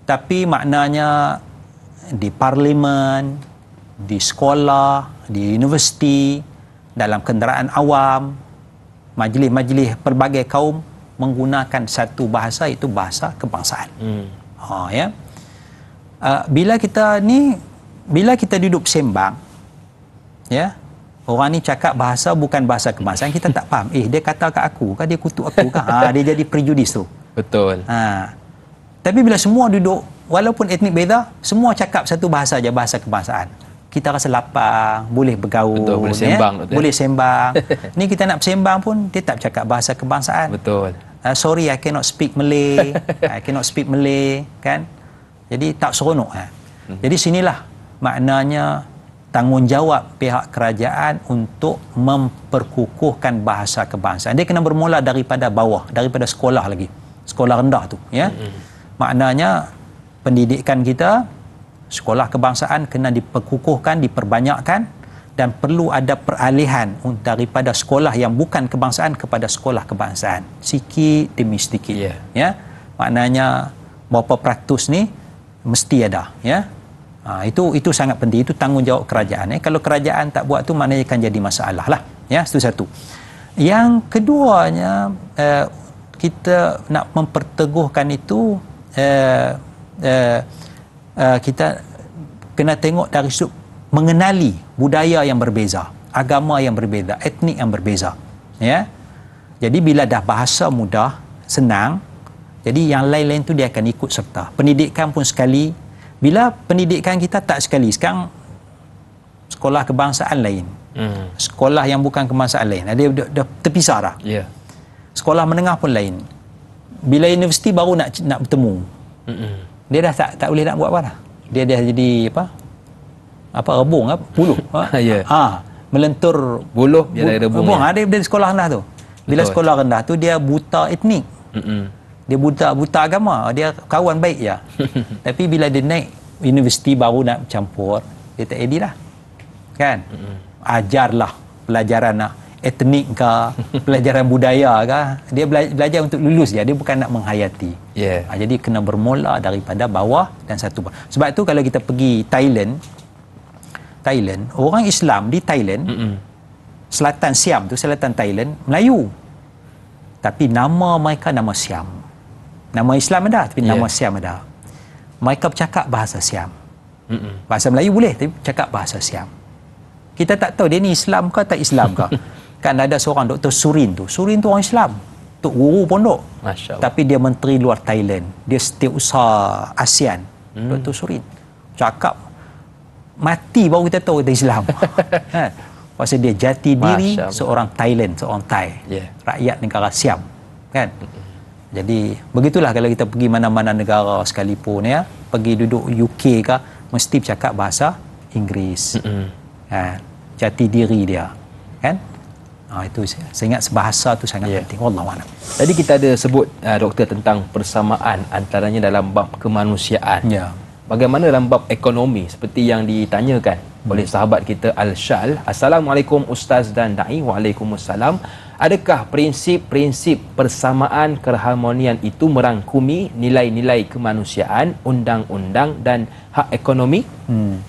Speaker 2: Tapi maknanya di parlimen, di sekolah, di universiti, dalam kenderaan awam, majlis-majlis pelbagai kaum menggunakan satu bahasa, itu bahasa kebangsaan. Ya. Bila kita duduk sembang, ya, orang ni cakap bahasa bukan bahasa kebangsaan, kita tak faham. Dia kata kat aku kan, dia kutuk aku kan. Dia jadi prejudis tu.
Speaker 1: Betul.
Speaker 2: Tapi bila semua duduk, walaupun etnik beza, semua cakap satu bahasa aja, bahasa kebangsaan, kita rasa lapang, boleh bergaul.
Speaker 1: Betul, boleh sembang.
Speaker 2: Ya? Boleh sembang. Ni kita nak bersembang pun, dia tak cakap bahasa kebangsaan.
Speaker 1: Betul.
Speaker 2: Sorry, I cannot speak Malay. I cannot speak Malay. Kan? Jadi tak seronok. Jadi sinilah maknanya tanggungjawab pihak kerajaan untuk memperkukuhkan bahasa kebangsaan. Dia kena bermula daripada bawah, daripada sekolah lagi. Sekolah rendah tu. Ya? Maknanya pendidikan kita, sekolah kebangsaan kena diperkukuhkan, diperbanyakkan, dan perlu ada peralihan daripada sekolah yang bukan kebangsaan kepada sekolah kebangsaan, sikit demi sedikit. Ya, maknanya berapa peratus ni mesti ada. Ya, itu sangat penting. Itu tanggungjawab kerajaan. Kalau kerajaan tak buat tu, maknanya akan jadi masalah lah. Ya, itu satu. Yang keduanya, kita nak memperteguhkan itu, kita kena tengok dari sudut mengenali budaya yang berbeza, agama yang berbeza, etnik yang berbeza. Ya. Jadi bila dah bahasa mudah, senang, jadi yang lain-lain tu dia akan ikut serta. Pendidikan pun sekali. Bila pendidikan kita tak sekali, sekarang sekolah kebangsaan lain, sekolah yang bukan kebangsaan lain, dia dah terpisah dah.
Speaker 1: Yeah.
Speaker 2: Sekolah menengah pun lain. Bila universiti baru nak bertemu. Dia dah tak boleh nak buat apa dah. Dia dah jadi rebung buluh. Melentur
Speaker 1: buluh dia ada rebung.
Speaker 2: Dia dari sekolah rendah tu. Bila betul. Sekolah rendah tu dia buta etnik. Dia buta agama, dia kawan baik je. Tapi bila dia naik universiti baru nak campur, dia tak ready lah. Kan? Ajarlah pelajaran etnik ke, pelajaran budaya ke, dia belajar untuk lulus je, dia bukan nak menghayati. Jadi kena bermula daripada bawah dan satu. Sebab tu kalau kita pergi Thailand, orang Islam di Thailand, selatan Siam tu, selatan Thailand, Melayu. Tapi nama mereka nama Siam. Nama Islam ada, tapi nama Siam ada. Mereka bercakap bahasa Siam. Bahasa Melayu boleh, tapi cakap bahasa Siam. Kita tak tahu dia ni Islam ke tak Islam ke. Kan ada seorang Dr. Surin tu orang Islam, tok guru pondok, tapi dia menteri luar Thailand, dia setiausaha ASEAN. Dr. Surin cakap mati baru kita tahu dia Islam. Kan? Pasal dia jati diri seorang Thailand, seorang Thai, rakyat negara Siam. Kan? Jadi begitulah kalau kita pergi mana-mana negara sekalipun, ya, pergi duduk UK ke, mesti bercakap bahasa Inggeris. Jati diri dia, kan? Itu saya ingat bahasa tu sangat penting. Wallahualam.
Speaker 1: Tadi kita ada sebut doktor tentang persamaan antaranya dalam bab kemanusiaan. Bagaimana dalam bab ekonomi seperti yang ditanyakan oleh sahabat kita Al-Syal. Assalamualaikum Ustaz dan Da'i. Waalaikumsalam. Adakah prinsip-prinsip persamaan keharmonian itu merangkumi nilai-nilai kemanusiaan, undang-undang dan hak ekonomi?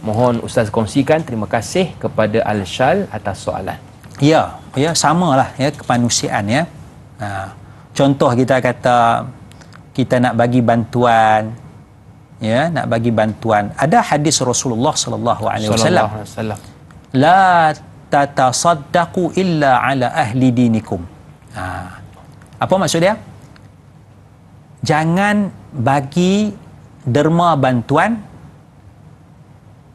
Speaker 1: Mohon Ustaz kongsikan. Terima kasih kepada Al-Syal atas soalan.
Speaker 2: Ya, samalah ya kemanusiaan ya. Contoh kita kata kita nak bagi bantuan, ya, nak bagi bantuan. Ada hadis Rasulullah sallallahu alaihi wasallam. La tatasaddaqu illa ala ahli dinikum. Apa maksud dia? Jangan bagi derma bantuan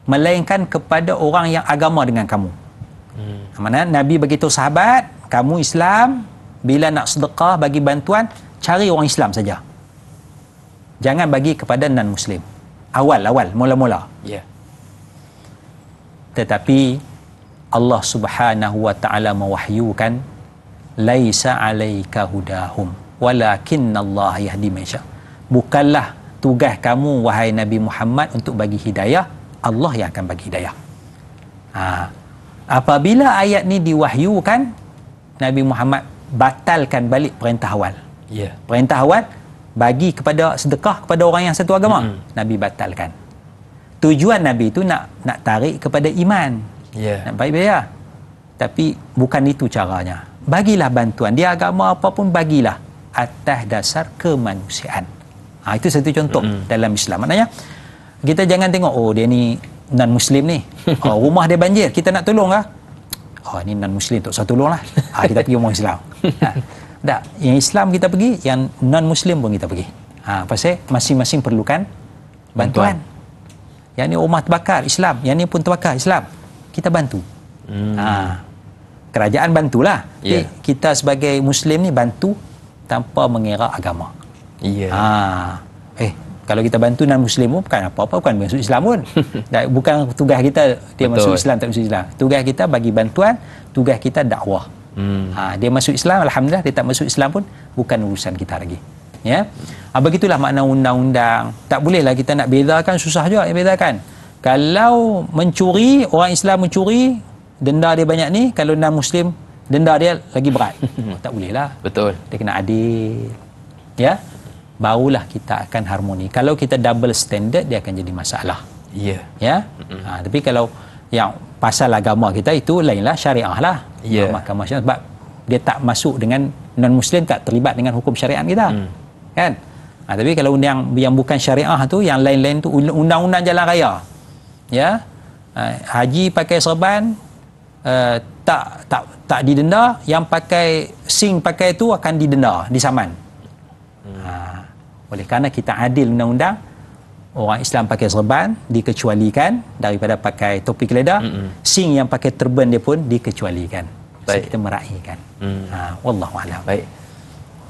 Speaker 2: melainkan kepada orang yang agama dengan kamu. Mana Nabi beritahu sahabat, kamu Islam, bila nak sedekah bagi bantuan, cari orang Islam saja. Jangan bagi kepada non-Muslim. Awal, mula-mula. Tetapi Allah Subhanahu wa taala mewahyukan, laisa alaika hudahum walakinnallaha yahdi man yasha. Bukanlah tugas kamu wahai Nabi Muhammad untuk bagi hidayah, Allah yang akan bagi hidayah. Apabila ayat ni diwahyukan, Nabi Muhammad batalkan balik perintah awal. Perintah awal bagi kepada sedekah kepada orang yang satu agama, Nabi batalkan. Tujuan Nabi itu nak tarik kepada iman, nak baik bayar. Tapi bukan itu caranya. Bagilah bantuan, dia agama apapun bagilah atas dasar kemanusiaan. Itu satu contoh dalam Islam. Maknanya kita jangan tengok dia ni non-Muslim ni, rumah dia banjir, kita nak tolong lah. Ni non-Muslim tak usah tolong lah. Kita pergi orang Islam. Tak, yang Islam kita pergi, yang non-Muslim pun kita pergi. Pasal masing-masing perlukan bantuan. Yang ni rumah terbakar Islam, yang ni pun terbakar Islam, kita bantu. Kerajaan bantulah. Kita sebagai Muslim ni bantu tanpa mengira agama. Kalau kita bantu non-Muslim pun bukan apa-apa, bukan masuk Islam pun. Bukan tugas kita dia masuk Islam tak masuk Islam. Tugas kita bagi bantuan, tugas kita dakwah. Dia masuk Islam, alhamdulillah. Dia tak masuk Islam pun bukan urusan kita lagi. Ya. Begitulah makna undang-undang. Tak bolehlah kita nak bezakan, susah juga nak bezakan. Kalau mencuri, orang Islam mencuri, denda dia banyak ni, kalau non-Muslim denda dia lagi berat. Tak bolehlah.
Speaker 1: Betul.
Speaker 2: Dia kena adil. Ya. Barulah kita akan harmoni. Kalau kita double standard, dia akan jadi masalah. Ya. Tapi kalau yang pasal agama kita itu lainlah, syariah lah. Mahkamah syariah, sebab dia tak masuk dengan non-Muslim, tak terlibat dengan hukum syariat kita. Kan? Tapi kalau yang bukan syariah tu, yang lain-lain tu undang-undang jalan raya. Ya. Haji pakai serban tak didenda, yang pakai sing pakai tu akan didenda, disaman. Oleh kerana kita adil undang-undang, orang Islam pakai serban dikecualikan daripada pakai topi keledar, sing yang pakai turban dia pun dikecualikan. So, kita meraihkan. Wallahu a'lam.
Speaker 1: Baik.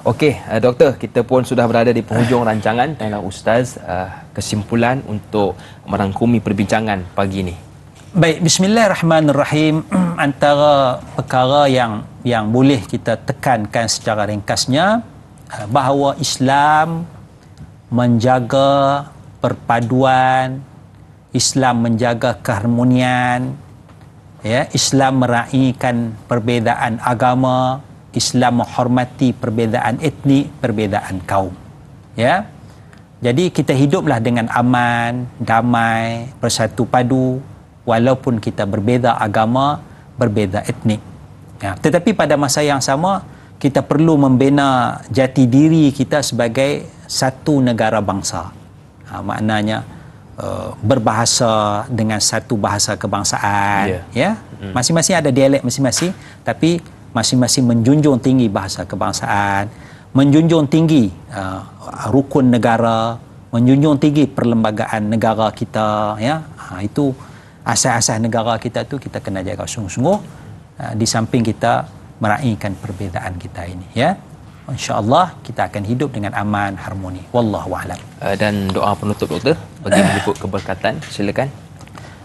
Speaker 1: Okey, doktor, kita pun sudah berada di penghujung rancangan. Tanya Ustaz kesimpulan untuk merangkumi perbincangan pagi ini.
Speaker 2: Baik, bismillahirrahmanirrahim. Antara perkara yang boleh kita tekankan secara ringkasnya, bahawa Islam menjaga perpaduan, Islam menjaga keharmonian, ya, Islam meraihkan perbezaan agama, Islam menghormati perbezaan etnik, perbezaan kaum. Ya. Jadi kita hiduplah dengan aman, damai, bersatu padu, walaupun kita berbeza agama, berbeza etnik. Ya. Tetapi pada masa yang sama, kita perlu membina jati diri kita sebagai satu negara bangsa. Maknanya berbahasa dengan satu bahasa kebangsaan. Ya. Masing-masing ada dialek masing-masing, tapi masing-masing menjunjung tinggi bahasa kebangsaan, menjunjung tinggi rukun negara, menjunjung tinggi perlembagaan negara kita. Ya. Itu asas-asas negara kita tu kita kena jaga sungguh-sungguh, di samping kita meraihkan perbezaan kita ini. Ya. insya-Allah kita akan hidup dengan aman, harmoni. Wallahu a'lam.
Speaker 1: Dan doa penutup doktor bagi menyebut keberkatan, silakan.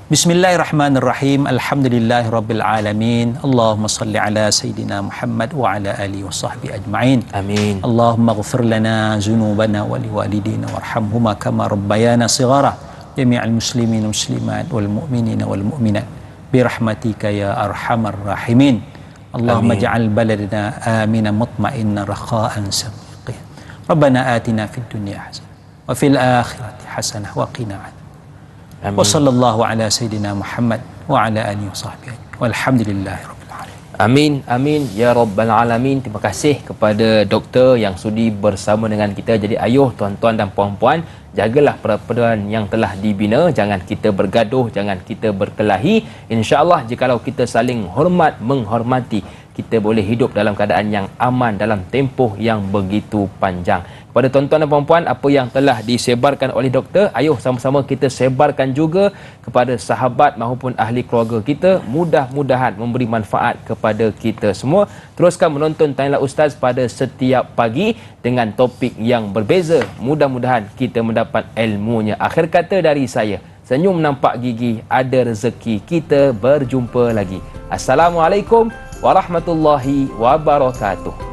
Speaker 2: Bismillahirrahmanirrahim. Alhamdulillahirabbil alamin. Allahumma salli ala sayidina Muhammad wa ala alihi wa sahbihi ajma'in.
Speaker 1: Amin.
Speaker 2: Allahumma ighfir lana dzunubana wa liwalidina warhamhuma kama rabbayana shighara. Jami'al muslimin muslimat wal mu'minina wal mu'minat bi rahmatika ya arhamar rahimin. Allahumma ja'al baladana aminan mutma'innan rakha'an sabiqin. Rabbana atina fid dunya hasanah wa fil akhirati hasanah wa qina adzabannar. Wa sallallahu ala sayidina Muhammad wa ala alihi wa sahbihi. Walhamdulillahi rabbil alamin.
Speaker 1: Amin, amin ya rabbal alamin. Terima kasih kepada doktor yang sudi bersama dengan kita. Jadi ayuh, tuan-tuan dan puan-puan, jagalah persaudaraan yang telah dibina. Jangan kita bergaduh, jangan kita berkelahi. InsyaAllah jikalau kita saling hormat, menghormati, kita boleh hidup dalam keadaan yang aman dalam tempoh yang begitu panjang. Kepada tuan-tuan dan puan-puan, apa yang telah disebarkan oleh doktor, ayuh sama-sama kita sebarkan juga kepada sahabat maupun ahli keluarga kita. Mudah-mudahan memberi manfaat kepada kita semua. Teruskan menonton Tanyalah Ustaz pada setiap pagi dengan topik yang berbeza. Mudah-mudahan kita mendapat ilmunya. Akhir kata dari saya, senyum nampak gigi, ada rezeki. Kita berjumpa lagi. Assalamualaikum warahmatullahi wabarakatuh.